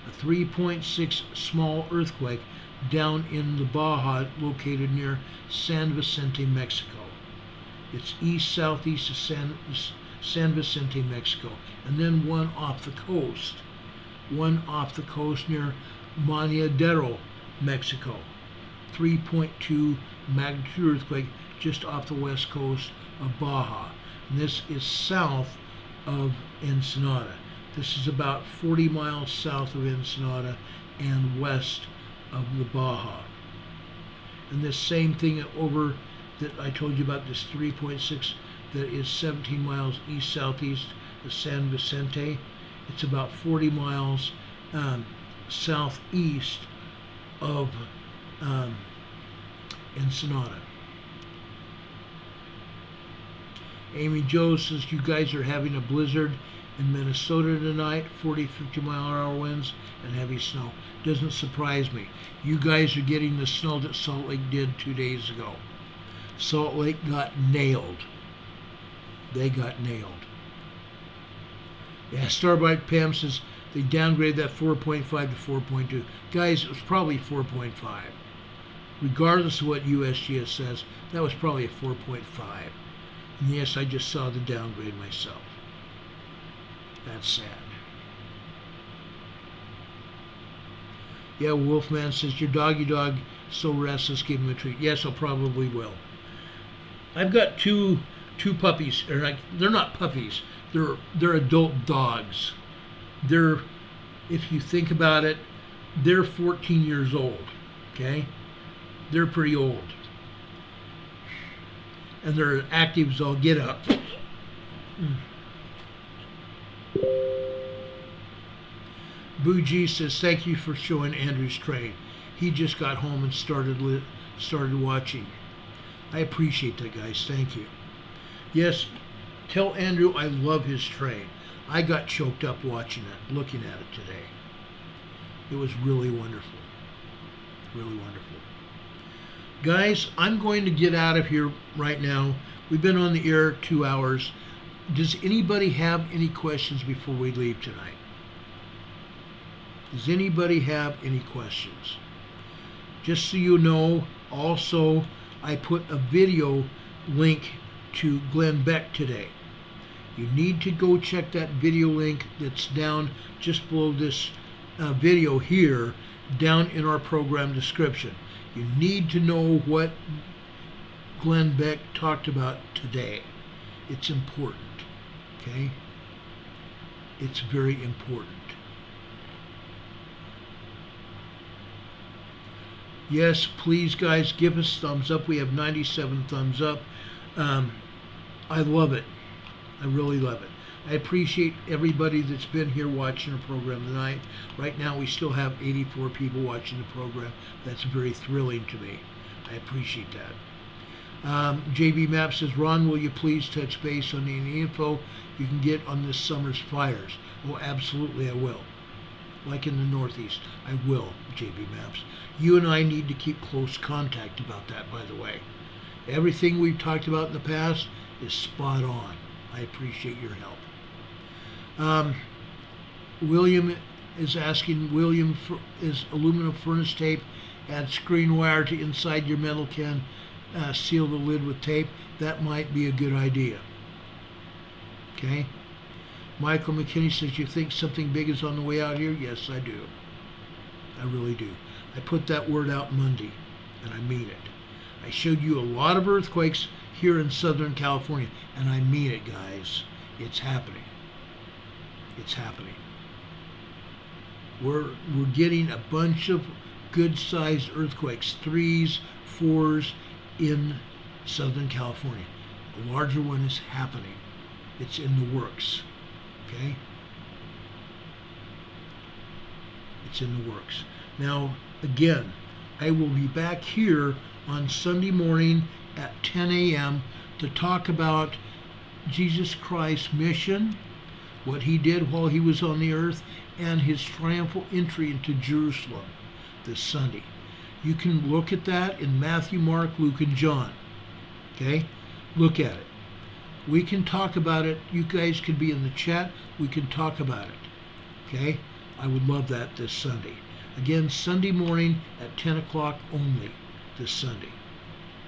A 3.6 small earthquake down in the Baja located near San Vicente, Mexico. It's east-southeast of San Vicente, Mexico. And then one off the coast near Monedero, Mexico. 3.2 magnitude earthquake just off the west coast of Baja. And this is south of Ensenada. This is about 40 miles south of Ensenada and west of the Baja. And this same thing over that I told you about, this 3.6 that is 17 miles east-southeast of San Vicente, it's about 40 miles southeast of Ensenada. Amy Jo says you guys are having a blizzard in Minnesota tonight, 40-50 mile-an-hour winds and heavy snow. Doesn't surprise me. You guys are getting the snow that Salt Lake did 2 days ago. Salt Lake got nailed. They got nailed. Yeah, Starbite Pam says they downgraded that 4.5 to 4.2. Guys, it was probably 4.5. Regardless of what USGS says, that was probably a 4.5. And yes, I just saw the downgrade myself. That's sad. Yeah, Wolfman says, your doggy dog so restless, give him a treat. Yes, I probably will. I've got two puppies. They're not puppies. They're adult dogs. They're, if you think about it, they're 14 years old. Okay? They're pretty old. And they're active as all get up. Bougie says, thank you for showing Andrew's train. He just got home and started watching. I appreciate that, guys. Thank you. Yes, tell Andrew I love his train. I got choked up watching it, looking at it today. It was really wonderful. Really wonderful. Guys, I'm going to get out of here right now. We've been on the air 2 hours. Does anybody have any questions before we leave tonight? Does anybody have any questions? Just so you know, also, I put a video link to Glenn Beck today. You need to go check that video link that's down just below this video here, down in our program description. You need to know what Glenn Beck talked about today. It's important, okay? It's very important. Yes, please, guys, give us thumbs up. We have 97 thumbs up. I love it. I really love it. I appreciate everybody that's been here watching the program tonight. Right now, we still have 84 people watching the program. That's very thrilling to me. I appreciate that. JB Map says, Ron, will you please touch base on any info you can get on this summer's fires? Oh, absolutely, I will. Like in the Northeast, I will, JB Maps. You and I need to keep close contact about that, by the way. Everything we've talked about in the past is spot on. I appreciate your help. William is asking, is aluminum furnace tape, add screen wire to inside your metal can, seal the lid with tape? That might be a good idea. Okay? Michael McKinney says, you think something big is on the way out here? Yes, I do. I really do. I put that word out Monday, and I mean it. I showed you a lot of earthquakes here in Southern California, and I mean it, guys. It's happening. It's happening. We're getting a bunch of good-sized earthquakes, 3s, 4s in Southern California. A larger one is happening. It's in the works. Okay? It's in the works. Now, again, I will be back here on Sunday morning at 10 a.m. to talk about Jesus Christ's mission, what he did while he was on the earth, and his triumphal entry into Jerusalem this Sunday. You can look at that in Matthew, Mark, Luke, and John. Okay? Look at it. We can talk about it. You guys can be in the chat. We can talk about it. Okay? I would love that this Sunday. Again, Sunday morning at 10 o'clock only this Sunday.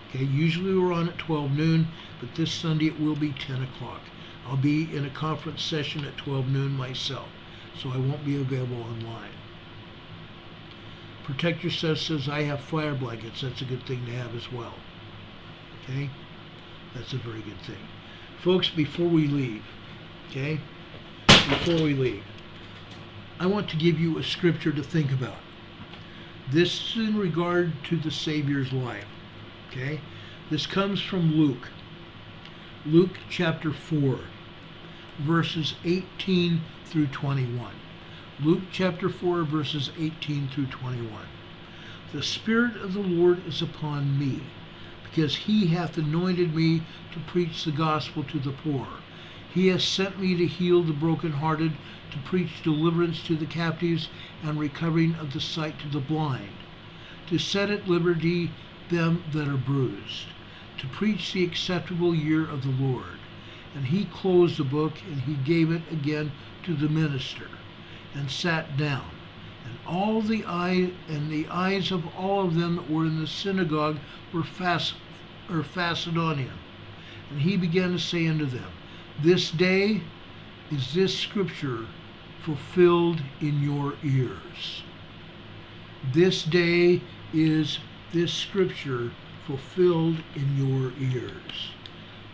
Okay? Usually we're on at 12 noon, but this Sunday it will be 10 o'clock. I'll be in a conference session at 12 noon myself, so I won't be available online. Protect Yourself says, I have fire blankets. That's a good thing to have as well. Okay? That's a very good thing. Folks, before we leave, okay? Before we leave, I want to give you a scripture to think about. This is in regard to the Savior's life, okay? This comes from Luke. Luke chapter 4, verses 18 through 21. Luke chapter 4, verses 18 through 21. The Spirit of the Lord is upon me, because he hath anointed me to preach the gospel to the poor. He has sent me to heal the brokenhearted, to preach deliverance to the captives, and recovering of the sight to the blind, to set at liberty them that are bruised, to preach the acceptable year of the Lord. And he closed the book, and he gave it again to the minister, and sat down. And all the eyes of all of them that were in the synagogue were fastened on him. And he began to say unto them, This day is this scripture fulfilled in your ears. This day is this scripture fulfilled in your ears.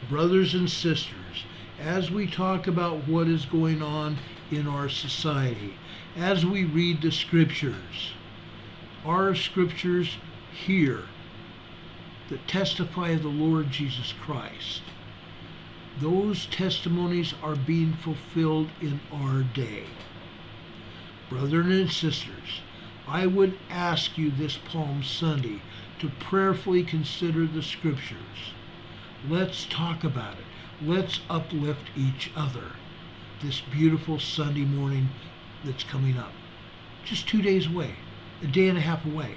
Brothers and sisters, as we talk about what is going on in our society, as we read the scriptures, our scriptures here that testify of the Lord Jesus Christ, those testimonies are being fulfilled in our day. Brethren and sisters, I would ask you this Palm Sunday to prayerfully consider the Scriptures. Let's talk about it. Let's uplift each other this beautiful Sunday morning that's coming up. Just 2 days away, a day and a half away.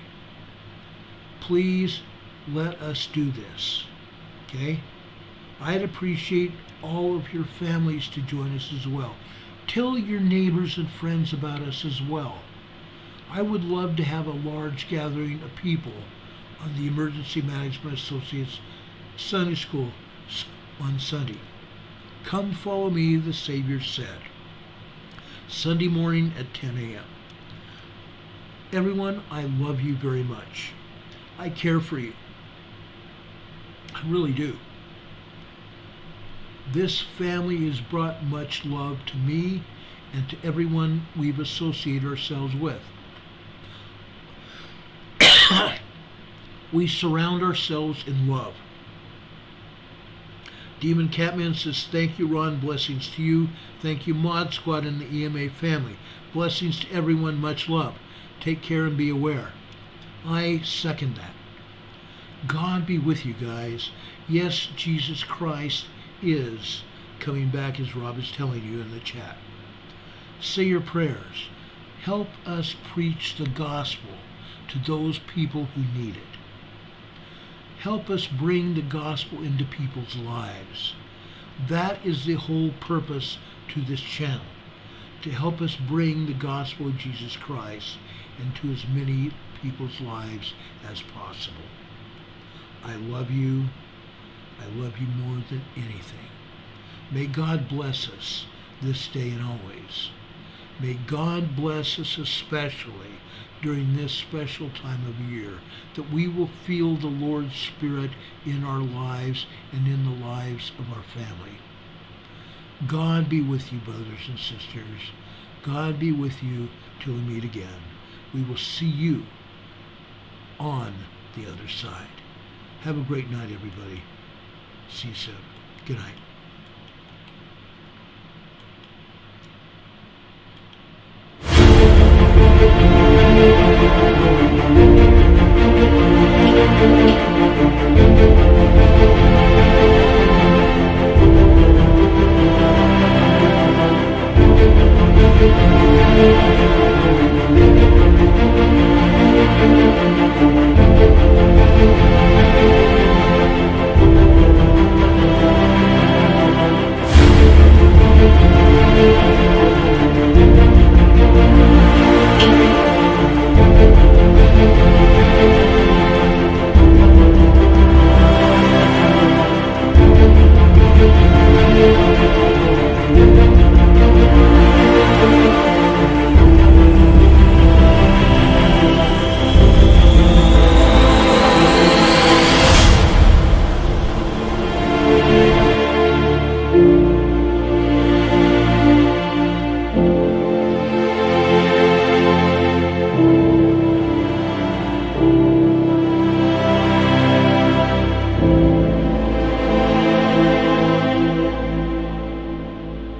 Please let us do this, okay? I'd appreciate all of your families to join us as well. Tell your neighbors and friends about us as well. I would love to have a large gathering of people on the Emergency Management Associates Sunday School on Sunday. Come follow me, the Savior said. Sunday morning at 10 a.m. Everyone, I love you very much. I care for you. I really do. This family has brought much love to me and to everyone we've associated ourselves with. We surround ourselves in love. Demon Catman says, thank you, Ron. Blessings to you. Thank you, Mod Squad and the EMA family. Blessings to everyone. Much love. Take care and be aware. I second that. God be with you guys. Yes, Jesus Christ is coming back, as Rob is telling you in the chat. Say your prayers. Help us preach the gospel to those people who need it. Help us bring the gospel into people's lives. That is the whole purpose to this channel, to help us bring the gospel of Jesus Christ into as many people's lives as possible. I love you. I love you more than anything. May God bless us this day and always. May God bless us especially during this special time of year, that we will feel the Lord's Spirit in our lives and in the lives of our family. God be with you, brothers and sisters. God be with you till we meet again. We will see you on the other side. Have a great night, everybody. See you soon. Good night.